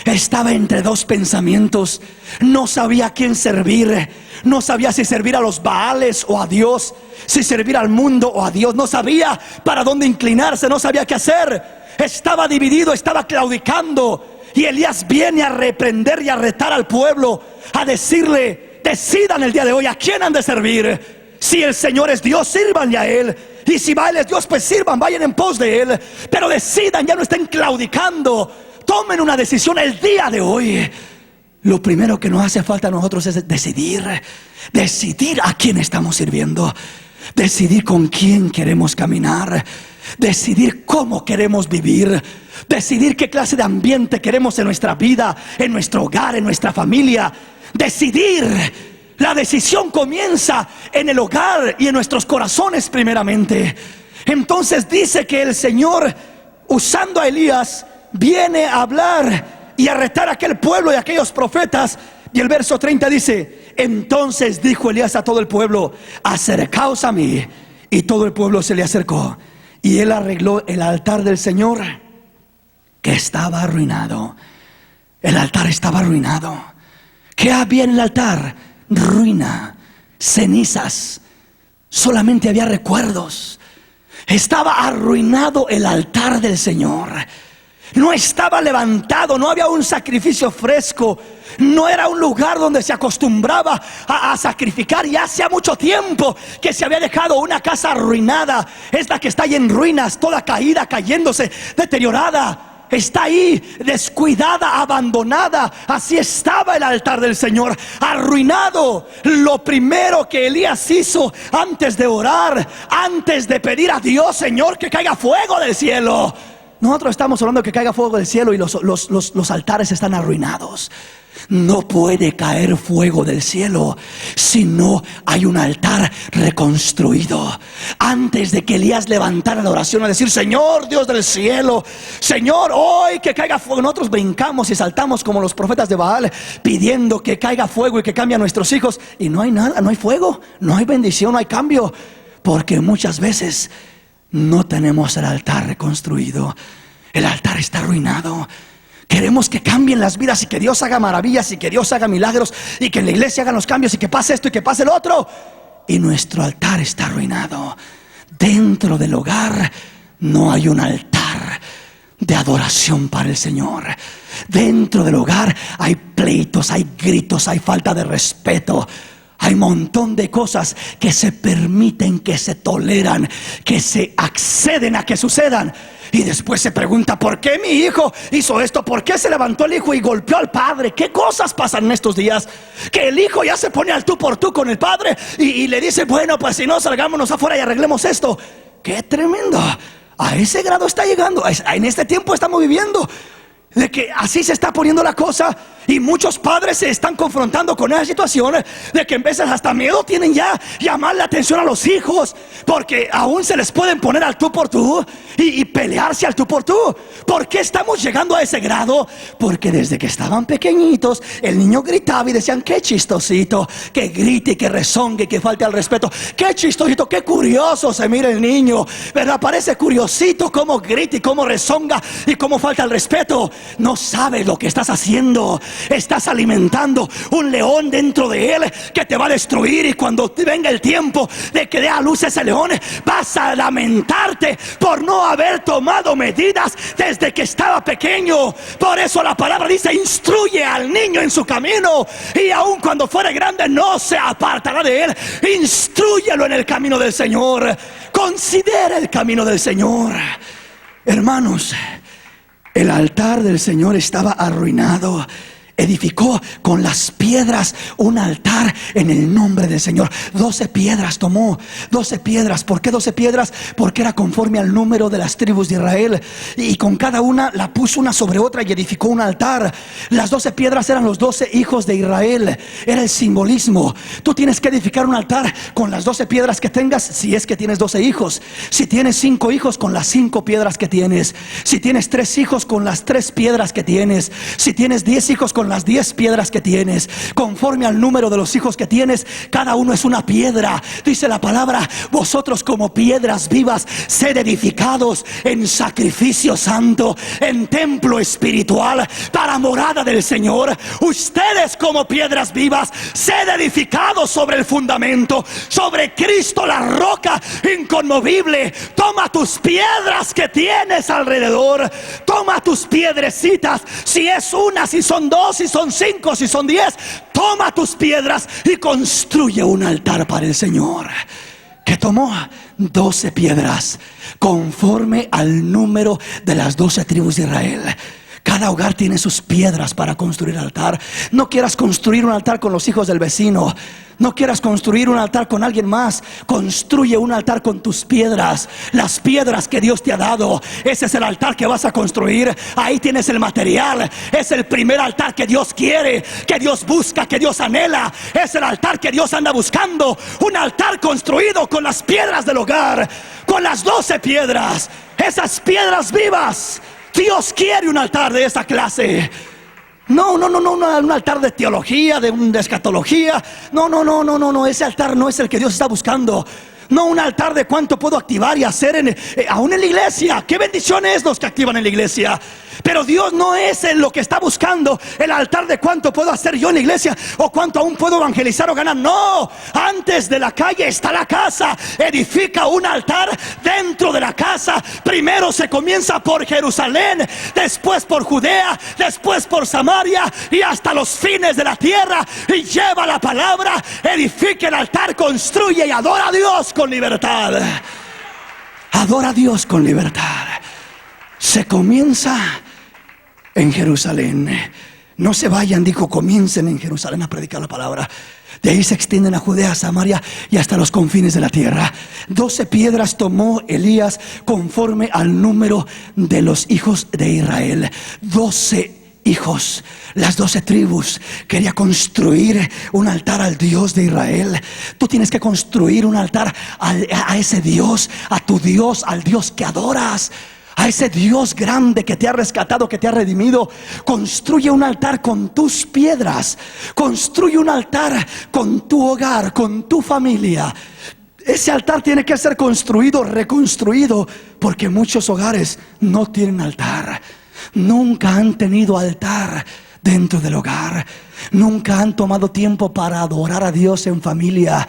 Estaba entre dos pensamientos. No sabía a quién servir. No sabía si servir a los Baales o a Dios, si servir al mundo o a Dios. No sabía para dónde inclinarse, no sabía qué hacer. Estaba dividido, estaba claudicando. Y Elías viene a reprender y a retar al pueblo, a decirle: decidan el día de hoy a quién han de servir. Si el Señor es Dios, sírvanle a Él. Y si Baal es Dios, pues sirvan, vayan en pos de Él. Pero decidan, ya no estén claudicando. Tomen una decisión el día de hoy. Lo primero que nos hace falta a nosotros es decidir. Decidir a quién estamos sirviendo. Decidir con quién queremos caminar. Decidir cómo queremos vivir. Decidir qué clase de ambiente queremos en nuestra vida, en nuestro hogar, en nuestra familia. Decidir. La decisión comienza en el hogar y en nuestros corazones primeramente. Entonces dice que el Señor, usando a Elías, viene a hablar y a retar a aquel pueblo y a aquellos profetas. Y el verso 30 dice: entonces dijo Elías a todo el pueblo: acercaos a mí. Y todo el pueblo se le acercó. Y él arregló el altar del Señor, que estaba arruinado. El altar estaba arruinado. ¿Qué había en el altar? Ruina, cenizas. Solamente había recuerdos. Estaba arruinado el altar del Señor. No estaba levantado, no había un sacrificio fresco. No era un lugar donde se acostumbraba a sacrificar. Y hacía mucho tiempo que se había dejado una casa arruinada. Es la que está ahí en ruinas, toda caída, cayéndose, deteriorada. Está ahí, descuidada, abandonada. Así estaba el altar del Señor, arruinado. Lo primero que Elías hizo antes de orar, antes de pedir a Dios: Señor, que caiga fuego del cielo. Nosotros estamos hablando de que caiga fuego del cielo y los altares están arruinados. No puede caer fuego del cielo si no hay un altar reconstruido. Antes de que Elías levantara la oración a decir: Señor Dios del cielo, Señor, hoy que caiga fuego. Nosotros brincamos y saltamos como los profetas de Baal, pidiendo que caiga fuego y que cambie a nuestros hijos. Y no hay nada, no hay fuego, no hay bendición, no hay cambio. Porque muchas veces no tenemos el altar reconstruido. El altar está arruinado. Queremos que cambien las vidas y que Dios haga maravillas y que Dios haga milagros y que en la iglesia hagan los cambios y que pase esto y que pase lo otro. Y nuestro altar está arruinado. Dentro del hogar no hay un altar de adoración para el Señor. Dentro del hogar hay pleitos, hay gritos, hay falta de respeto, Hay un montón de cosas que se permiten, que se toleran, que se acceden a que sucedan. Y después se pregunta: ¿por qué mi hijo hizo esto? ¿Por qué se levantó el hijo y golpeó al padre? ¿Qué cosas pasan en estos días? Que el hijo ya se pone al tú por tú con el padre y le dice: bueno, pues si no, salgámonos afuera y arreglemos esto. ¡Qué tremendo! A ese grado está llegando. En este tiempo estamos viviendo, de que así se está poniendo la cosa. Y muchos padres se están confrontando con esa situación, de que en veces hasta miedo tienen ya llamar la atención a los hijos, porque aún se les pueden poner al tú por tú y pelearse al tú por tú. ¿Por qué estamos llegando a ese grado? Porque desde que estaban pequeñitos el niño gritaba y decían: qué chistosito, que grite y que rezongue y que falte al respeto. Qué chistosito, qué curioso se mira el niño, ¿verdad? Parece curiosito cómo grita y cómo rezonga y cómo falta al respeto. No sabes lo que estás haciendo. Estás alimentando un león dentro de él que te va a destruir, y cuando venga el tiempo de que dé a luz ese león, vas a lamentarte por no haber tomado medidas desde que estaba pequeño. Por eso la palabra dice: instruye al niño en su camino, y aun cuando fuere grande no se apartará de él. Instrúyelo en el camino del Señor. Considera el camino del Señor. Hermanos, el altar del Señor estaba arruinado. Edificó con las piedras un altar en el nombre del Señor. 12 piedras tomó, 12 piedras. ¿Por qué 12 piedras? Porque era conforme al número de las tribus de Israel, y con cada una la puso una sobre otra y edificó un altar. Las 12 piedras eran los 12 hijos de Israel. Era el simbolismo. Tú tienes que edificar un altar con las 12 piedras que tengas, si es que tienes 12 hijos. Si tienes 5 hijos, con las 5 piedras que tienes. Si tienes 3 hijos, con las 3 piedras que tienes. Si tienes 10 hijos, con las 10 piedras que tienes. Conforme al número de los hijos que tienes, cada uno es una piedra. Dice la palabra: vosotros como piedras vivas, sed edificados en sacrificio santo, en templo espiritual, para morada del Señor. Ustedes como piedras vivas, sed edificados sobre el fundamento, sobre Cristo la roca inconmovible. Toma tus piedras que tienes alrededor, toma tus piedrecitas, si es una, si son 2, si son 5, si son 10, toma tus piedras y construye un altar para el Señor. Que tomó 12 piedras conforme al número de las 12 tribus de Israel. Cada hogar tiene sus piedras para construir altar. No quieras construir un altar con los hijos del vecino. No quieras construir un altar con alguien más. Construye un altar con tus piedras, las piedras que Dios te ha dado. Ese es el altar que vas a construir. Ahí tienes el material. Es el primer altar que Dios quiere, que Dios busca, que Dios anhela. Es el altar que Dios anda buscando. Un altar construido con las piedras del hogar, con las 12 piedras, esas piedras vivas. Dios quiere un altar de esa clase. No, un altar de teología, de escatología. No, ese altar no es el que Dios está buscando. No un altar de cuánto puedo activar y hacer aún en la iglesia. Qué bendiciones los que activan en la iglesia. Pero Dios no es en lo que está buscando el altar de cuánto puedo hacer yo en la iglesia, o cuánto aún puedo evangelizar o ganar. No, antes de la calle está la casa. Edifica un altar dentro de la casa. Primero se comienza por Jerusalén, después por Judea, después por Samaria y hasta los fines de la tierra. Y lleva la palabra, edifica el altar, construye y adora a Dios con libertad. Adora a Dios con libertad. Se comienza en Jerusalén. No se vayan, dijo, comiencen en Jerusalén a predicar la palabra. De ahí se extienden a Judea, Samaria y hasta los confines de la tierra. 12 piedras tomó Elías conforme al número de los hijos de Israel. 12 hijos, las 12 tribus. Quería construir un altar al Dios de Israel. Tú tienes que construir un altar a ese Dios, a tu Dios, al Dios que adoras, a ese Dios grande que te ha rescatado, que te ha redimido. Construye un altar con tus piedras. Construye un altar con tu hogar, con tu familia. Ese altar tiene que ser construido, reconstruido, porque muchos hogares no tienen altar. Nunca han tenido altar dentro del hogar. Nunca han tomado tiempo para adorar a Dios en familia,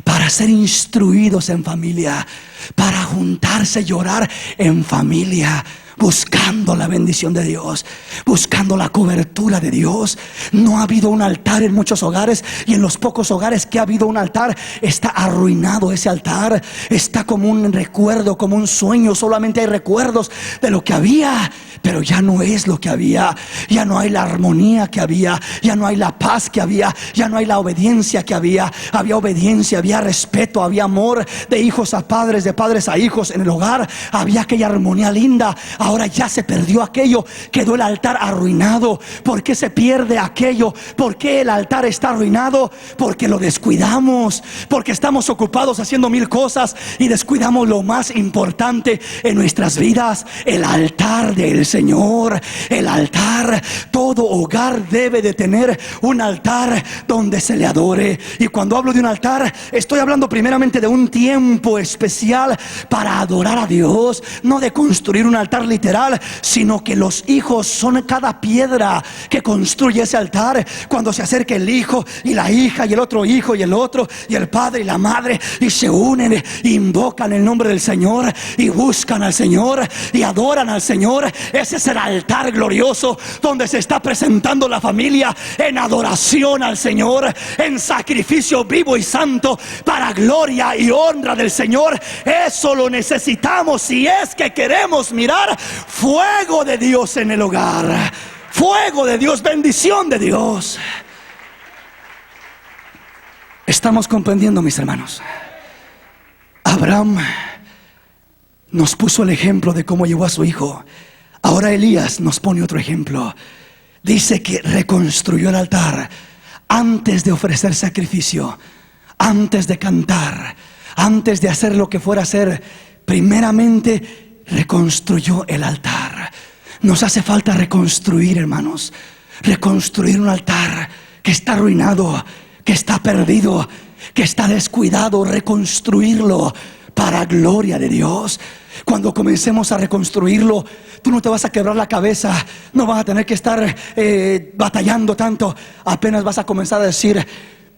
para ser instruidos en familia, para juntarse y llorar en familia, buscando la bendición de Dios, buscando la cobertura de Dios. No ha habido un altar en muchos hogares, y en los pocos hogares que ha habido un altar, está arruinado ese altar. Está como un recuerdo, como un sueño. Solamente hay recuerdos de lo que había, pero ya no es lo que había. Ya no hay la armonía que había, ya no hay la paz que había, ya no hay la obediencia que había. Había obediencia, había respeto, había amor de hijos a padres, de padres a hijos en el hogar. Había aquella armonía linda. Ahora ya se perdió aquello, quedó el altar arruinado. ¿Por qué se pierde aquello? ¿Por qué el altar está arruinado? Porque lo descuidamos, porque estamos ocupados haciendo mil cosas y descuidamos lo más importante en nuestras vidas: el altar del Señor. El altar. Todo hogar debe de tener un altar donde se le adore. Y cuando hablo de un altar, estoy hablando primeramente de un tiempo especial para adorar a Dios. No de construir un altar literal, sino que los hijos son cada piedra que construye ese altar. Cuando se acerca el hijo y la hija y el otro hijo y el otro, y el padre y la madre, y se unen, invocan el nombre del Señor y buscan al Señor y adoran al Señor. Ese es el altar glorioso donde se está presentando la familia en adoración al Señor, en sacrificio vivo y santo para gloria y honra del Señor. Eso lo necesitamos si es que queremos mirar fuego de Dios en el hogar. Fuego de Dios, bendición de Dios. Estamos comprendiendo, mis hermanos. Abraham nos puso el ejemplo de cómo llevó a su hijo. Ahora Elías nos pone otro ejemplo. Dice que reconstruyó el altar antes de ofrecer sacrificio, antes de cantar, antes de hacer lo que fuera a hacer. Primeramente reconstruyó el altar. Nos hace falta reconstruir, hermanos. Reconstruir un altar que está arruinado, que está perdido, que está descuidado. Reconstruirlo para gloria de Dios. Cuando comencemos a reconstruirlo, tú no te vas a quebrar la cabeza, no vas a tener que estar batallando tanto. Apenas vas a comenzar a decir: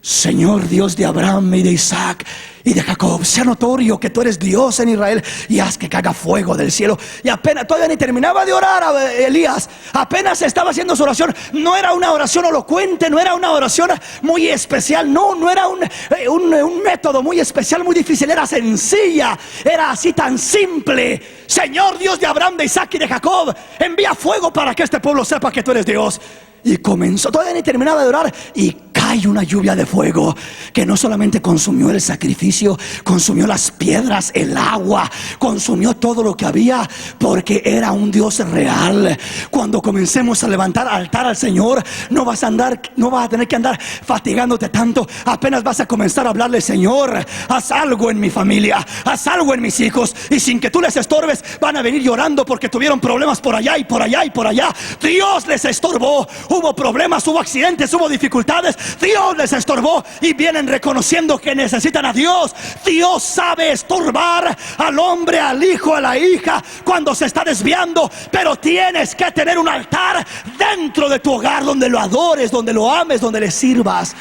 Señor Dios de Abraham y de Isaac y de Jacob, sea notorio que tú eres Dios en Israel, y haz que caiga fuego del cielo. Y apenas, todavía ni terminaba de orar a Elías, apenas estaba haciendo su oración. No era una oración elocuente, no era una oración muy especial, no era un método muy especial, muy difícil. Era sencilla, era así, tan simple: Señor Dios de Abraham, de Isaac y de Jacob, envía fuego para que este pueblo sepa que tú eres Dios. Y comenzó, todavía ni terminaba de orar, y cae una lluvia de fuego que no solamente consumió el sacrificio, consumió las piedras, el agua, consumió todo lo que había, porque era un Dios real. Cuando comencemos a levantar altar al Señor, no vas a tener que andar fatigándote tanto. Apenas vas a comenzar a hablarle: Señor, haz algo en mi familia, haz algo en mis hijos. Y sin que tú les estorbes, van a venir llorando porque tuvieron problemas por allá y por allá y por allá. Dios les estorbó. Hubo problemas, hubo accidentes, hubo dificultades. Dios les estorbó y vienen reconociendo que necesitan a Dios. Dios sabe estorbar al hombre, al hijo, a la hija cuando se está desviando. Pero tienes que tener un altar dentro de tu hogar donde lo adores, donde lo ames, donde le sirvas.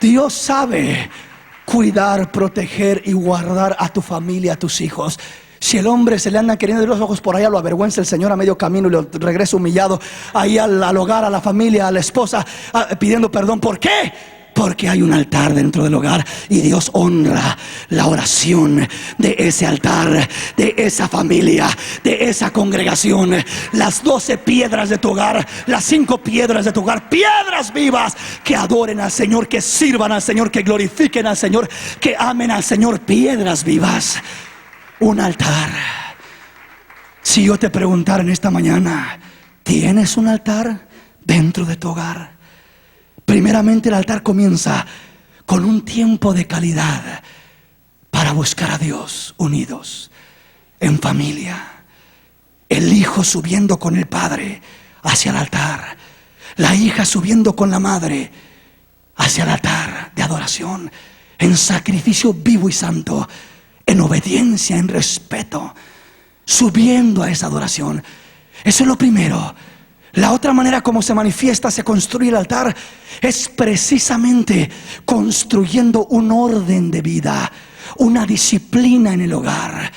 Dios sabe cuidar, proteger y guardar a tu familia, a tus hijos. Si el hombre se le andan queriendo ir los ojos por allá, lo avergüenza el Señor a medio camino y lo regresa humillado ahí al hogar, a la familia, a la esposa, pidiendo perdón. ¿Por qué? Porque hay un altar dentro del hogar, y Dios honra la oración de ese altar, de esa familia, de esa congregación. Las 12 piedras de tu hogar, las 5 piedras de tu hogar, piedras vivas que adoren al Señor, que sirvan al Señor, que glorifiquen al Señor, que amen al Señor. Piedras vivas. Un altar. Si yo te preguntara en esta mañana: ¿tienes un altar dentro de tu hogar? Primeramente, el altar comienza con un tiempo de calidad para buscar a Dios, unidos, en familia. El hijo subiendo con el padre hacia el altar, la hija subiendo con la madre hacia el altar de adoración, en sacrificio vivo y santo, en obediencia, en respeto, subiendo a esa adoración. Eso es lo primero. La otra manera como se manifiesta, se construye el altar, es precisamente construyendo un orden de vida, una disciplina en el hogar,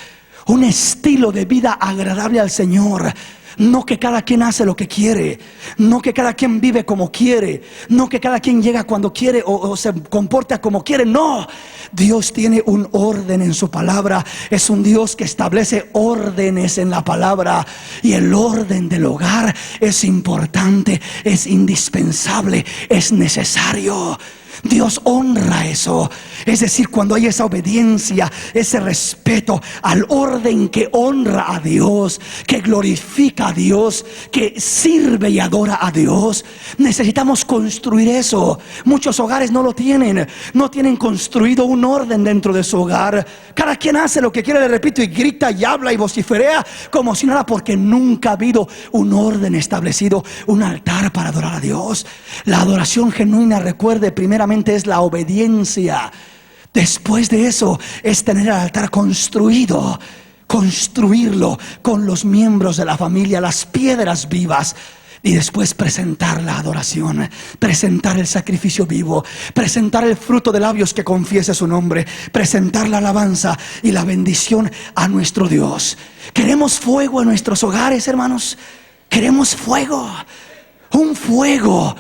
un estilo de vida agradable al Señor. No que cada quien hace lo que quiere, no que cada quien vive como quiere, no que cada quien llega cuando quiere o se comporta como quiere. No, Dios tiene un orden en su palabra. Es un Dios que establece órdenes en la palabra, y el orden del hogar es importante, es indispensable, es necesario. Dios honra eso. Es decir, cuando hay esa obediencia, ese respeto al orden que honra a Dios, que glorifica a Dios, que sirve y adora a Dios, necesitamos construir eso. Muchos hogares no lo tienen, no tienen construido un orden dentro de su hogar. Cada quien hace lo que quiere, le repito, y grita y habla y vociferea como si nada, porque nunca ha habido un orden establecido, un altar para adorar a Dios. La adoración genuina, recuerde, primeramente es la obediencia. Después de eso es tener el altar construido, construirlo con los miembros de la familia, las piedras vivas. Y después presentar la adoración, presentar el sacrificio vivo, presentar el fruto de labios que confiese su nombre, presentar la alabanza y la bendición a nuestro Dios. Queremos fuego en nuestros hogares, hermanos. Queremos fuego, un fuego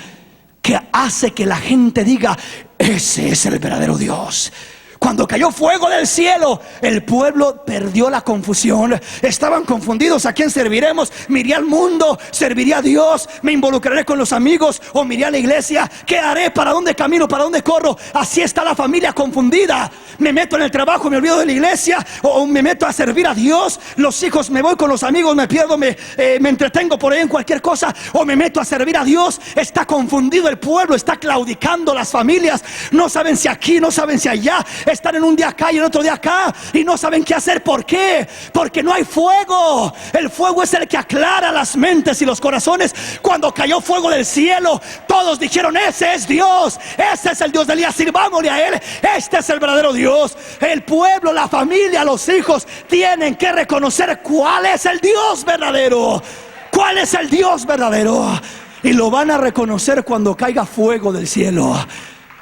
que hace que la gente diga: ese es el verdadero Dios. Cuando cayó fuego del cielo, el pueblo perdió la confusión. Estaban confundidos: ¿a quién serviremos? ¿Me iré al mundo? ¿Serviré a Dios? ¿Me involucraré con los amigos? ¿O me iré a la iglesia? ¿Qué haré? ¿Para dónde camino? ¿Para dónde corro? Así está la familia confundida. Me meto en el trabajo, me olvido de la iglesia, o me meto a servir a Dios. Los hijos, me voy con los amigos, me pierdo, me entretengo por ahí en cualquier cosa, o me meto a servir a Dios. Está confundido el pueblo, está claudicando las familias. No saben si aquí, no saben si allá. Están en un día acá y en otro día acá, y no saben qué hacer. ¿Por qué? Porque no hay fuego. El fuego es el que aclara las mentes y los corazones. Cuando cayó fuego del cielo, todos dijeron: ese es Dios, ese es el Dios de Elías, sirvámosle a Él, este es el verdadero Dios. El pueblo, la familia, los hijos tienen que reconocer cuál es el Dios verdadero. ¿Cuál es el Dios verdadero? Y lo van a reconocer cuando caiga fuego del cielo.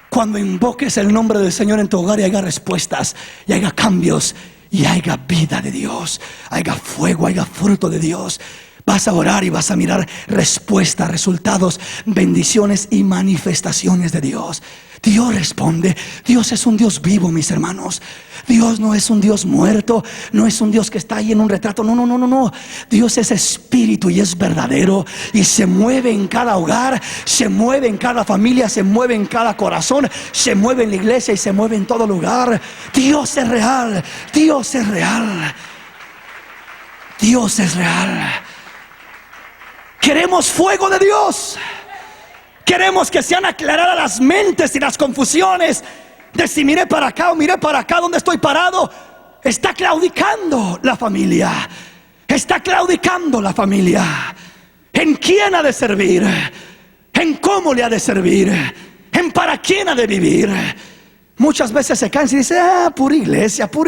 Cuando invoques el nombre del Señor en tu hogar y haya respuestas, y haya cambios, y haya vida de Dios, haya fuego, haya fruto de Dios. Vas a orar y vas a mirar respuestas, resultados, bendiciones y manifestaciones de Dios. Dios responde. Dios es un Dios vivo, mis hermanos. Dios no es un Dios muerto, no es un Dios que está ahí en un retrato. No. Dios es espíritu y es verdadero, y se mueve en cada hogar, se mueve en cada familia, se mueve en cada corazón, se mueve en la iglesia y se mueve en todo lugar. Dios es real, Dios es real, Dios es real. Queremos fuego de Dios. Queremos que sean aclaradas las mentes y las confusiones de si miré para acá o miré para acá, ¿dónde estoy parado? Está claudicando la familia. Está claudicando la familia. ¿En quién ha de servir? ¿En cómo le ha de servir? ¿En para quién ha de vivir? Muchas veces se cansa y dice: pura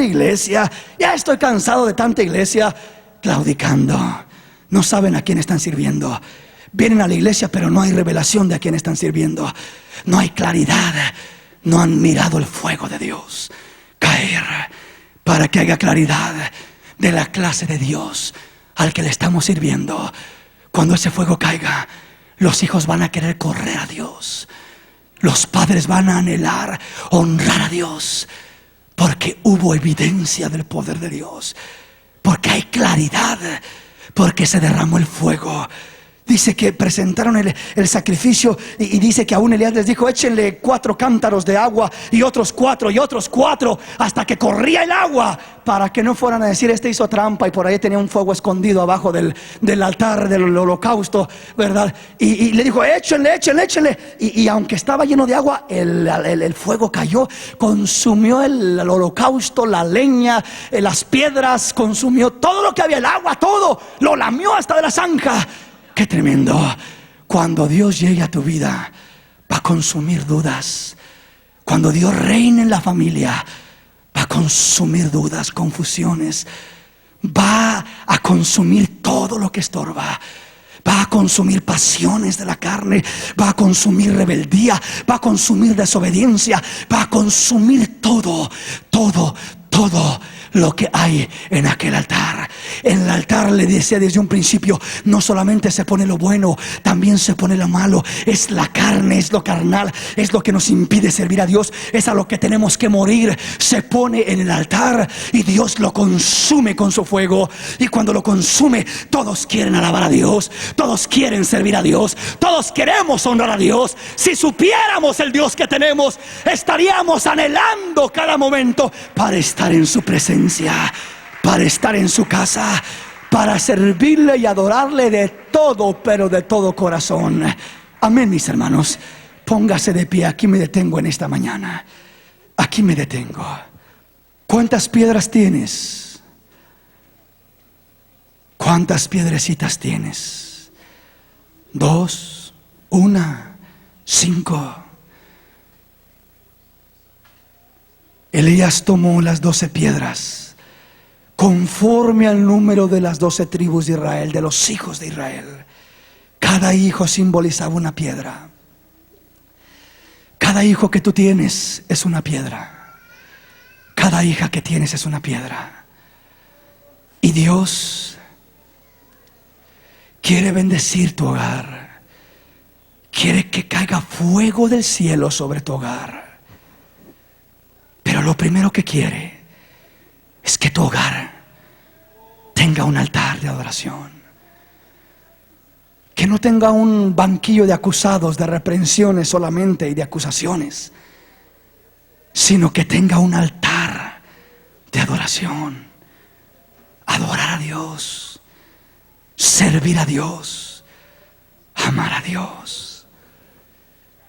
iglesia. Ya estoy cansado de tanta iglesia. Claudicando. No saben a quién están sirviendo. Vienen a la iglesia, pero no hay revelación de a quién están sirviendo. No hay claridad. No han mirado el fuego de Dios caer, para que haya claridad de la clase de Dios al que le estamos sirviendo. Cuando ese fuego caiga, los hijos van a querer correr a Dios. Los padres van a anhelar honrar a Dios, porque hubo evidencia del poder de Dios, porque hay claridad, porque se derramó el fuego. Dice que presentaron el sacrificio, y dice que aún Elías les dijo: échenle 4 cántaros de agua, y otros 4, y otros 4, hasta que corría el agua, para que no fueran a decir: este hizo trampa y por ahí tenía un fuego escondido abajo del altar del holocausto, ¿verdad? Y le dijo: échenle. Y aunque estaba lleno de agua, el fuego cayó, consumió el holocausto, la leña, las piedras, consumió todo lo que había, el agua, todo, lo lamió hasta de la zanja. ¡Qué tremendo! Cuando Dios llegue a tu vida, va a consumir dudas. Cuando Dios reine en la familia, va a consumir dudas, confusiones. Va a consumir todo lo que estorba. va a consumir pasiones de la carne, va a consumir rebeldía, va a consumir desobediencia, va a consumir todo lo que hay en aquel altar. En el altar, le decía desde un principio, no solamente se pone lo bueno, también se pone lo malo. Es la carne, es lo carnal, es lo que nos impide servir a Dios, es a lo que tenemos que morir. Se pone en el altar y Dios lo consume con su fuego. Y cuando lo consume, todos quieren alabar a Dios, todos quieren servir a Dios, todos queremos honrar a Dios. Si supiéramos el Dios que tenemos, estaríamos anhelando cada momento para estar en su presencia, para estar en su casa, para servirle y adorarle de todo, pero de todo corazón. Amén, mis hermanos. Póngase de pie. Aquí me detengo en esta mañana. Aquí me detengo. ¿Cuántas piedras tienes? ¿Cuántas piedrecitas tienes? 2, 1, 5. Elías tomó las 12 piedras, conforme al número de las 12 tribus de Israel, de los hijos de Israel. Cada hijo simbolizaba una piedra. Cada hijo que tú tienes es una piedra. Cada hija que tienes es una piedra. Y Dios quiere bendecir tu hogar. Quiere que caiga fuego del cielo sobre tu hogar. Pero lo primero que quiere es que tu hogar tenga un altar de adoración. Que no tenga un banquillo de acusados, de reprensiones solamente y de acusaciones, sino que tenga un altar de adoración. Adorar a Dios, servir a Dios, amar a Dios.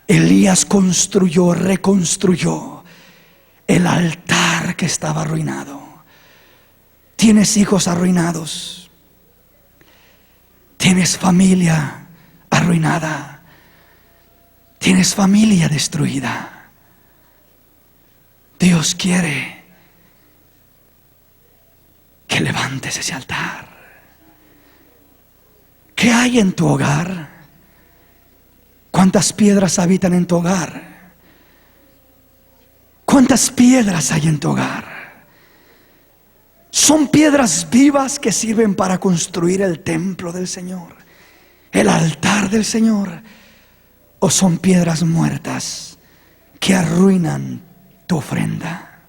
Elías construyó, reconstruyó el altar que estaba arruinado. Tienes hijos arruinados, tienes familia arruinada, tienes familia destruida. Dios quiere que levantes ese altar. ¿Qué hay en tu hogar? ¿Cuántas piedras habitan en tu hogar? ¿Cuántas piedras hay en tu hogar? ¿Son piedras vivas que sirven para construir el templo del Señor, el altar del Señor? ¿O son piedras muertas que arruinan tu ofrenda?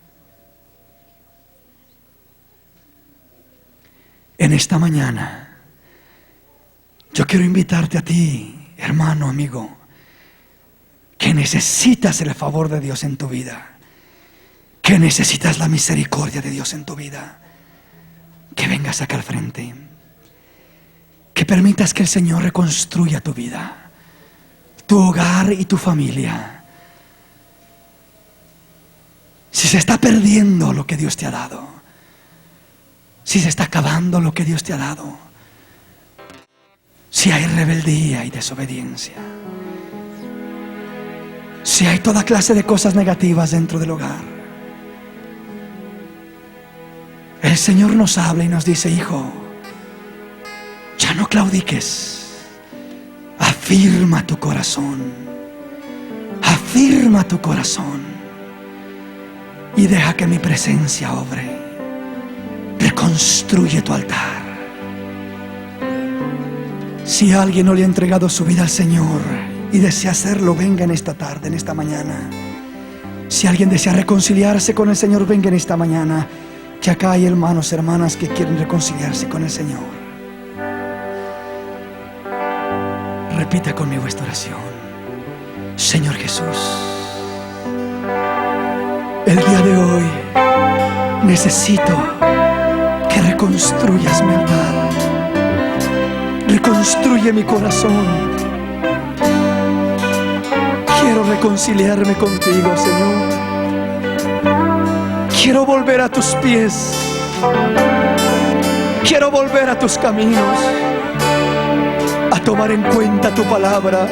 En esta mañana yo quiero invitarte a ti, hermano, amigo, que necesitas el favor de Dios en tu vida, que necesitas la misericordia de Dios en tu vida, que vengas acá al frente, que permitas que el Señor reconstruya tu vida, tu hogar y tu familia. Si se está perdiendo lo que Dios te ha dado, si se está acabando lo que Dios te ha dado, si hay rebeldía y desobediencia, si hay toda clase de cosas negativas dentro del hogar, el Señor nos habla y nos dice: hijo, ya no claudiques, afirma tu corazón, afirma tu corazón y deja que mi presencia obre. Reconstruye tu altar. Si alguien no le ha entregado su vida al Señor y desea hacerlo, venga en esta tarde, en esta mañana. Si alguien desea reconciliarse con el Señor, venga en esta mañana, que acá hay hermanos, hermanas que quieren reconciliarse con el Señor. Repita conmigo esta oración: Señor Jesús, el día de hoy necesito que reconstruyas mi altar. Reconstruye mi corazón. Quiero reconciliarme contigo, Señor. Quiero volver a tus pies. Quiero volver a tus caminos, a tomar en cuenta tu palabra,